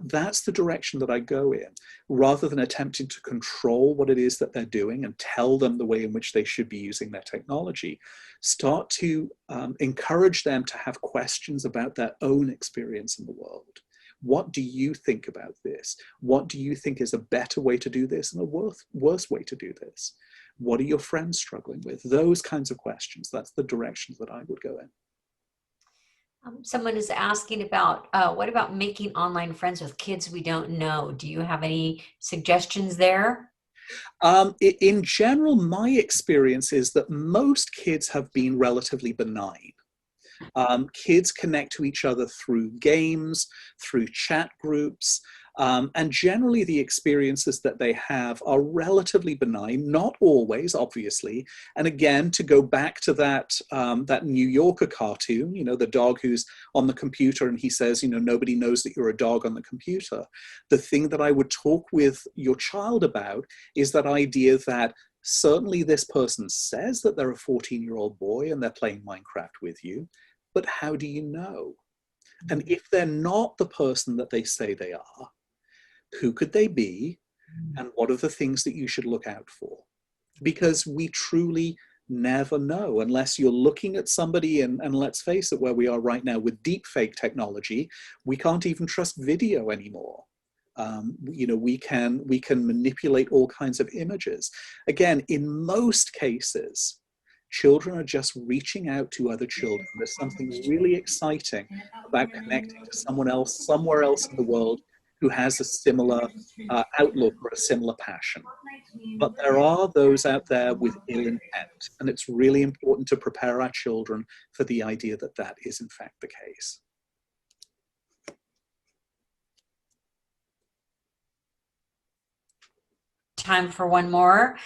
that's the direction that I go in, rather than attempting to control what it is that they're doing and tell them the way in which they should be using their technology. Start to encourage them to have questions about their own experience in the world. What do you think about this? What do you think is a better way to do this and a worse way to do this? What are your friends struggling with? Those kinds of questions. That's the directions that I would go in. Someone is asking about what about making online friends with kids we don't know? Do you have any suggestions there? In general, my experience is that most kids have been relatively benign. Kids connect to each other through games, through chat groups, and generally the experiences that they have are relatively benign, not always, obviously. And again, to go back to that, that New Yorker cartoon, you know, the dog who's on the computer and he says, you know, nobody knows that you're a dog on the computer. The thing that I would talk with your child about is that idea that certainly this person says that they're a 14-year-old boy and they're playing Minecraft with you, but how do you know? And if they're not the person that they say they are, who could they be? And what are the things that you should look out for? Because we truly never know unless you're looking at somebody, and let's face it, where we are right now with deep fake technology, we can't even trust video anymore. You know, we can manipulate all kinds of images. Again, in most cases, children are just reaching out to other children. There's something really exciting about connecting to someone else, somewhere else in the world, who has a similar outlook or a similar passion. But there are those out there with ill intent, and it's really important to prepare our children for the idea that that is in fact the case. Time for one more.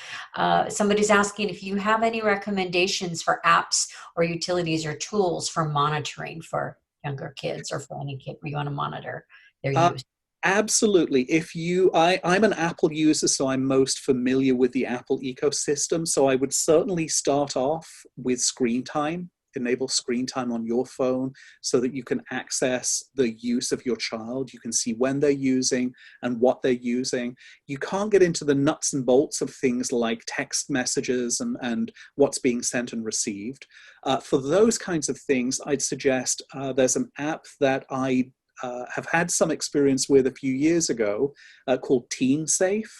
Somebody's asking if you have any recommendations for apps or utilities or tools for monitoring for younger kids, or for any kid where you want to monitor their use. Absolutely. I'm an Apple user, so I'm most familiar with the Apple ecosystem. So I would certainly start off with screen time. Enable screen time on your phone so that you can access the use of your child. You can see when they're using and what they're using. You can't get into the nuts and bolts of things like text messages and what's being sent and received. For those kinds of things, I'd suggest there's an app that I have had some experience with a few years ago called TeenSafe.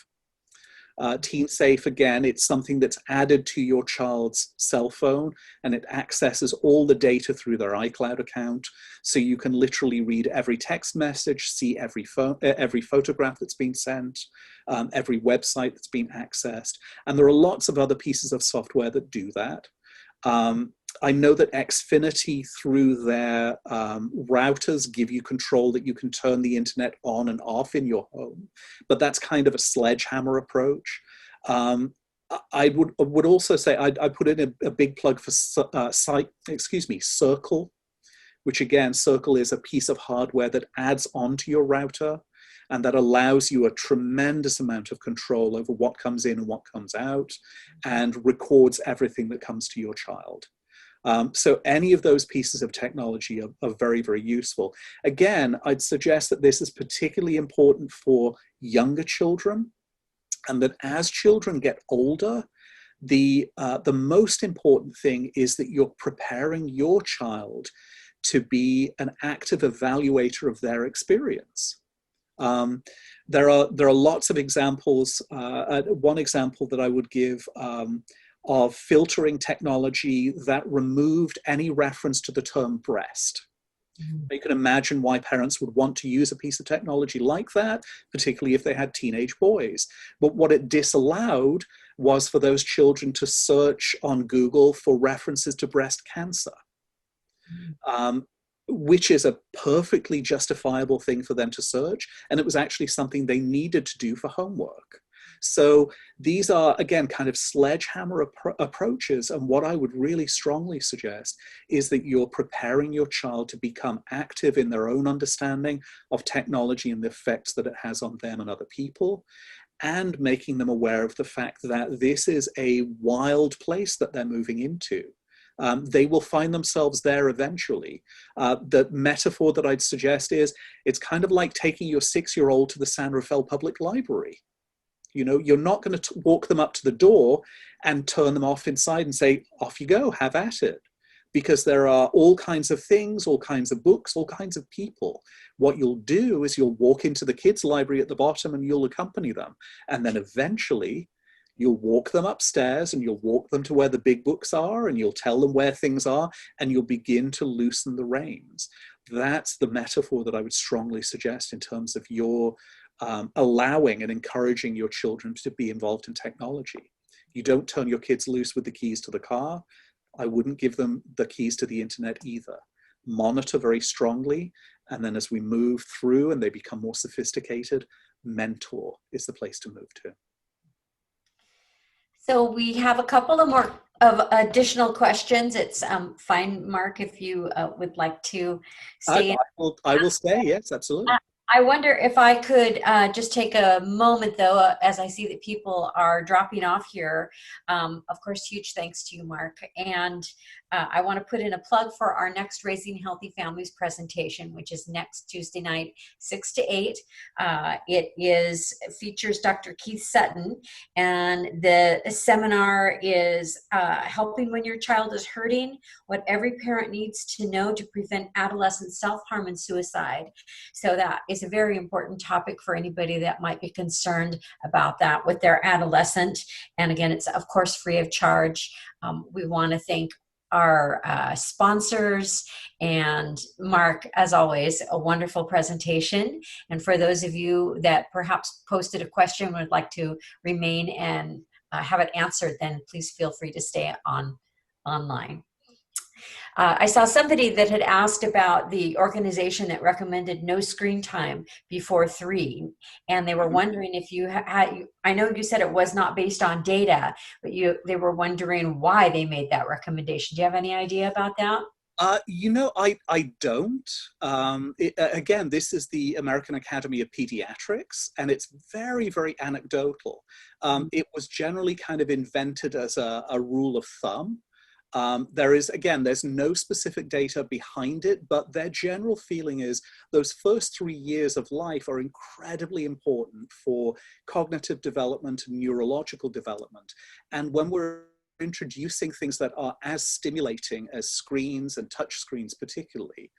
TeenSafe, again, it's something that's added to your child's cell phone, and it accesses all the data through their iCloud account. So you can literally read every text message, see every photograph that's been sent, every website that's been accessed. And there are lots of other pieces of software that do that. I know that Xfinity, through their routers, give you control that you can turn the internet on and off in your home, but that's kind of a sledgehammer approach. I would also say I'd put in a big plug for Circle, which again, Circle is a piece of hardware that adds onto your router, and that allows you a tremendous amount of control over what comes in and what comes out, and records everything that comes to your child. So any of those pieces of technology are very, very useful. Again, I'd suggest that this is particularly important for younger children, and that as children get older, the most important thing is that you're preparing your child to be an active evaluator of their experience. There are lots of examples. One example that I would give of filtering technology that removed any reference to the term breast. You can imagine why parents would want to use a piece of technology like that, particularly if they had teenage boys. But what it disallowed was for those children to search on Google for references to breast cancer. Which is a perfectly justifiable thing for them to search. And it was actually something they needed to do for homework. So these are, again, kind of sledgehammer approaches. And what I would really strongly suggest is that you're preparing your child to become active in their own understanding of technology and the effects that it has on them and other people, and making them aware of the fact that this is a wild place that they're moving into. They will find themselves there eventually. The metaphor that I'd suggest is, it's kind of like taking your 6-year-old to the San Rafael Public Library. You know, you're not going to walk them up to the door and turn them off inside and say, off you go, have at it. Because there are all kinds of things, all kinds of books, all kinds of people. What you'll do is you'll walk into the kids' library at the bottom and you'll accompany them. And then eventually you'll walk them upstairs and you'll walk them to where the big books are, and you'll tell them where things are, and you'll begin to loosen the reins. That's the metaphor that I would strongly suggest in terms of your allowing and encouraging your children to be involved in technology. You don't turn your kids loose with the keys to the car. I wouldn't give them the keys to the internet either. Monitor very strongly, and then as we move through and they become more sophisticated, mentor is the place to move to. So we have a couple of more additional questions. It's fine, Mark, if you would like to stay. I will stay, yes, absolutely. I wonder if I could just take a moment, though, as I see that people are dropping off here. Of course, huge thanks to you, Mark. And I want to put in a plug for our next Raising Healthy Families presentation, which is next Tuesday night, 6 to 8. Features Dr. Keith Sutton, and the seminar is helping when your child is hurting, what every parent needs to know to prevent adolescent self-harm and suicide. So that is a very important topic for anybody that might be concerned about that with their adolescent. And again, it's of course free of charge. We want to thank our sponsors, and Mark, as always, a wonderful presentation. And for those of you that perhaps posted a question and would like to remain and have it answered, then please feel free to stay online. I saw somebody that had asked about the organization that recommended no screen time before 3, and they were wondering if you had, I know you said it was not based on data, but they were wondering why they made that recommendation. Do you have any idea about that? You know, I don't. Again, this is the American Academy of Pediatrics, and it's very, very anecdotal. It was generally kind of invented as a rule of thumb. There's no specific data behind it, but their general feeling is those first 3 years of life are incredibly important for cognitive development and neurological development. And when we're introducing things that are as stimulating as screens and touch screens particularly,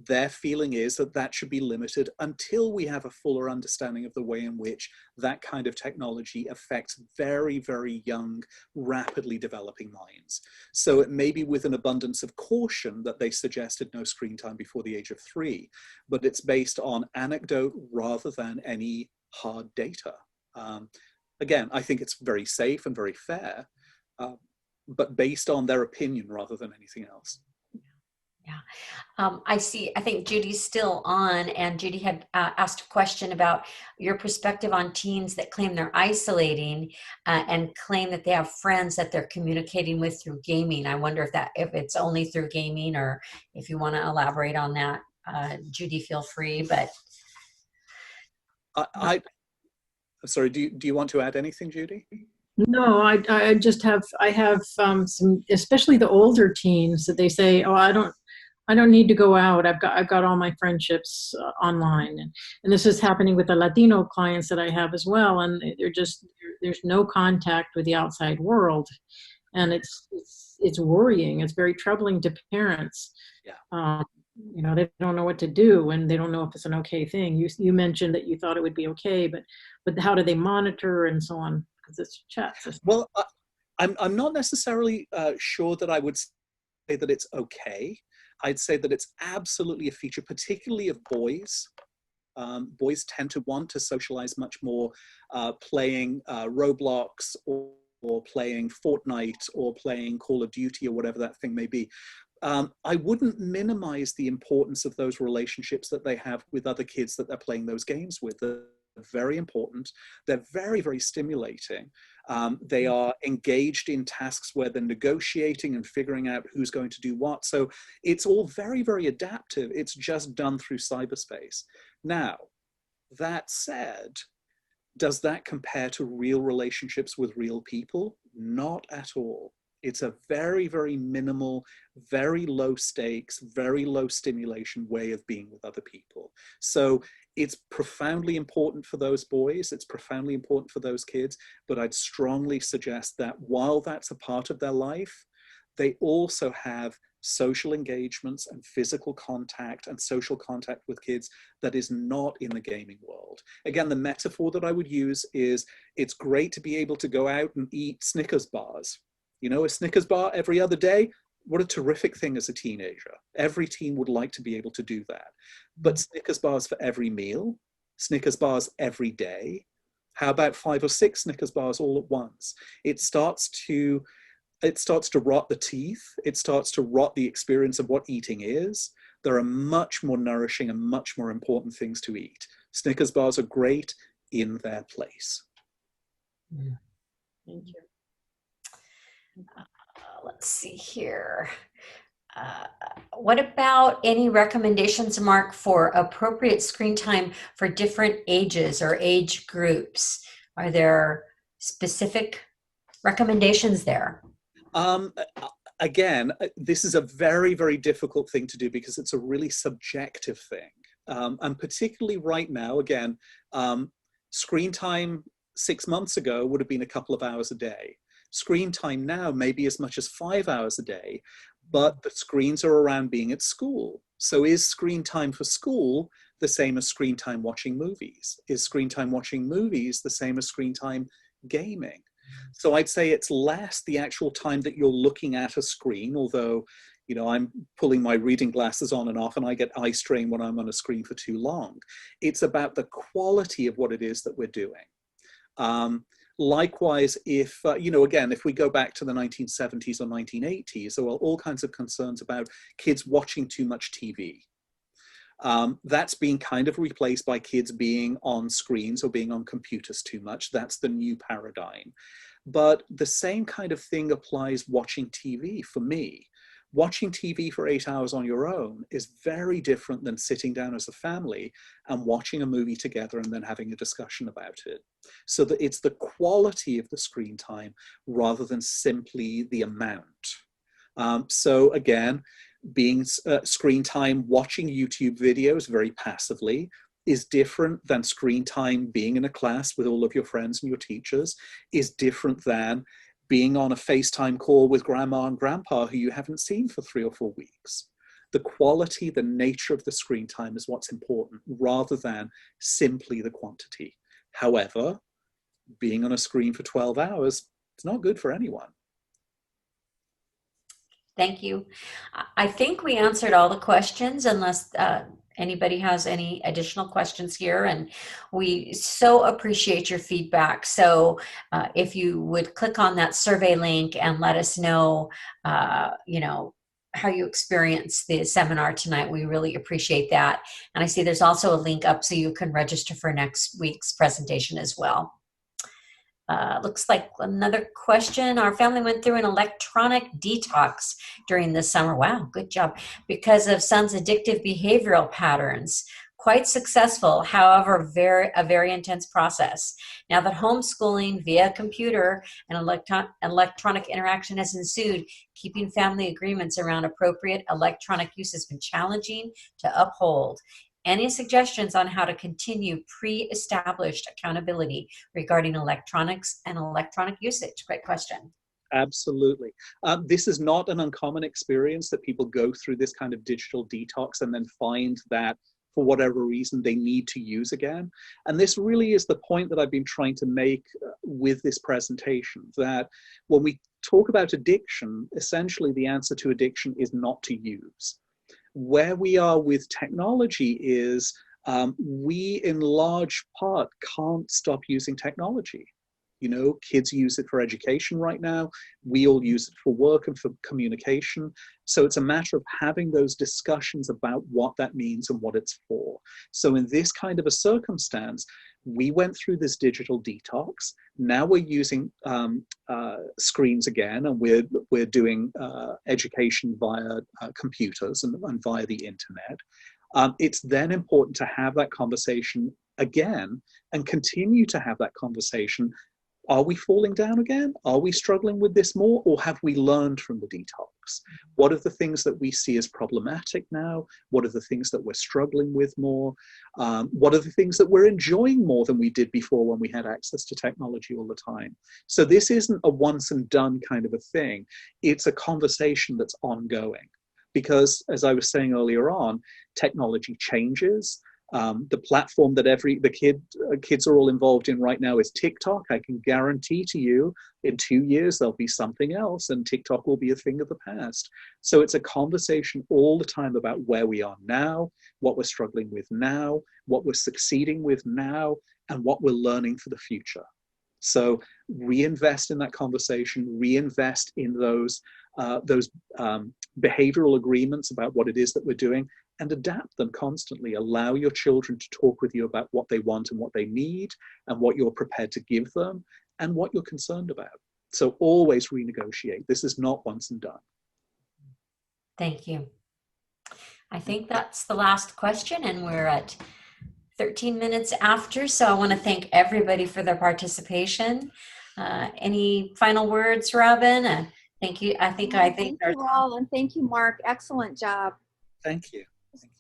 their feeling is that that should be limited until we have a fuller understanding of the way in which that kind of technology affects very, very young, rapidly developing minds. So it may be with an abundance of caution that they suggested no screen time before the age of 3, but it's based on anecdote rather than any hard data. Again, I think it's very safe and very fair, but based on their opinion rather than anything else. Yeah. I think Judy's still on, and Judy had asked a question about your perspective on teens that claim they're isolating and claim that they have friends that they're communicating with through gaming. I wonder if it's only through gaming, or if you want to elaborate on that, Judy, feel free. But I'm sorry, do you want to add anything, Judy? No, I just have some, especially the older teens, that they say, oh, I don't need to go out. I've got all my friendships online, and this is happening with the Latino clients that I have as well. And there's no contact with the outside world, and it's worrying. It's very troubling to parents. Yeah. You know, they don't know what to do, and they don't know if it's an okay thing. You mentioned that you thought it would be okay, but how do they monitor and so on? Because it's chat system. Well, I'm not necessarily sure that I would say that it's okay. I'd say that it's absolutely a feature, particularly of boys. Boys tend to want to socialize much more playing Roblox or playing Fortnite or playing Call of Duty or whatever that thing may be. I wouldn't minimize the importance of those relationships that they have with other kids that they're playing those games with. They're very important. They're very, very stimulating. They are engaged in tasks where they're negotiating and figuring out who's going to do what. So it's all very, very adaptive. It's just done through cyberspace. Now, that said, does that compare to real relationships with real people? Not at all. It's a very, very minimal, very low stakes, very low stimulation way of being with other people. So it's profoundly important for those boys. It's profoundly important for those kids. But I'd strongly suggest that while that's a part of their life, they also have social engagements and physical contact and social contact with kids that is not in the gaming world. Again, the metaphor that I would use is it's great to be able to go out and eat Snickers bars. You know, a Snickers bar every other day, what a terrific thing as a teenager. Every teen would like to be able to do that. But Snickers bars for every meal, Snickers bars every day. How about 5 or 6 Snickers bars all at once? It starts to rot the teeth. It starts to rot the experience of what eating is. There are much more nourishing and much more important things to eat. Snickers bars are great in their place. Thank you. Let's see here. What about any recommendations, Mark, for appropriate screen time for different ages or age groups? Are there specific recommendations there? again, this is a very, very difficult thing to do because it's a really subjective thing. And particularly right now, again, screen time 6 months ago would have been a couple of hours a day. Screen time now may be as much as 5 hours a day, but the screens are around being at school. So is screen time for school the same as screen time watching movies? Is screen time watching movies the same as screen time gaming? So I'd say it's less the actual time that you're looking at a screen, although, you know, I'm pulling my reading glasses on and off and I get eye strain when I'm on a screen for too long. It's about the quality of what it is that we're doing. Likewise, if, you know, again, if we go back to the 1970s or 1980s, there were all kinds of concerns about kids watching too much TV. That's being kind of replaced by kids being on screens or being on computers too much. That's the new paradigm. But the same kind of thing applies watching TV for me. Watching TV for 8 hours on your own is very different than sitting down as a family and watching a movie together and then having a discussion about it. So that it's the quality of the screen time rather than simply the amount. So again, being screen time watching YouTube videos very passively is different than screen time being in a class with all of your friends and your teachers, is different than being on a FaceTime call with grandma and grandpa who you haven't seen for 3 or 4 weeks. The quality, the nature of the screen time is what's important rather than simply the quantity. However, being on a screen for 12 hours, is not good for anyone. Thank you. I think we answered all the questions unless anybody has any additional questions here, and we so appreciate your feedback. So if you would click on that survey link and let us know, you know, how you experience the seminar tonight, we really appreciate that. And I see there's also a link up so you can register for next week's presentation as well. Looks like another question. Our family went through an electronic detox during the summer. Wow, good job. Because of son's addictive behavioral patterns. Quite successful, however, a very intense process. Now that homeschooling via computer and electronic interaction has ensued, keeping family agreements around appropriate electronic use has been challenging to uphold. Any suggestions on how to continue pre-established accountability regarding electronics and electronic usage? Great question. Absolutely. This is not an uncommon experience that people go through this kind of digital detox and then find that for whatever reason they need to use again. And this really is the point that I've been trying to make with this presentation, that when we talk about addiction, essentially the answer to addiction is not to use. Where we are with technology is we in large part can't stop using technology. You know, kids use it for education right now. We all use it for work and for communication. So it's a matter of having those discussions about what that means and what it's for. So in this kind of a circumstance, we went through this digital detox. Now we're using screens again, and we're doing education via computers and via the internet. It's then important to have that conversation again and continue to have that conversation. Are we falling down again? Are we struggling with this more? Or have we learned from the detox? What are the things that we see as problematic now? What are the things that we're struggling with more? What are the things that we're enjoying more than we did before when we had access to technology all the time? So this isn't a once and done kind of a thing. It's a conversation that's ongoing. Because as I was saying earlier on, technology changes. The platform that kids are all involved in right now is TikTok. I can guarantee to you in 2 years there'll be something else and TikTok will be a thing of the past. So it's a conversation all the time about where we are now, what we're struggling with now, what we're succeeding with now, and what we're learning for the future. So reinvest in that conversation, reinvest in those behavioral agreements about what it is that we're doing, and adapt them constantly. Allow your children to talk with you about what they want and what they need and what you're prepared to give them and what you're concerned about. So always renegotiate. This is not once and done. Thank you. I think that's the last question, and we're at 13 minutes after, so I want to thank everybody for their participation. Any final words, Robin? Thank you. I think Thank our you all, and thank you, Mark. Excellent job. Thank you. Thank you.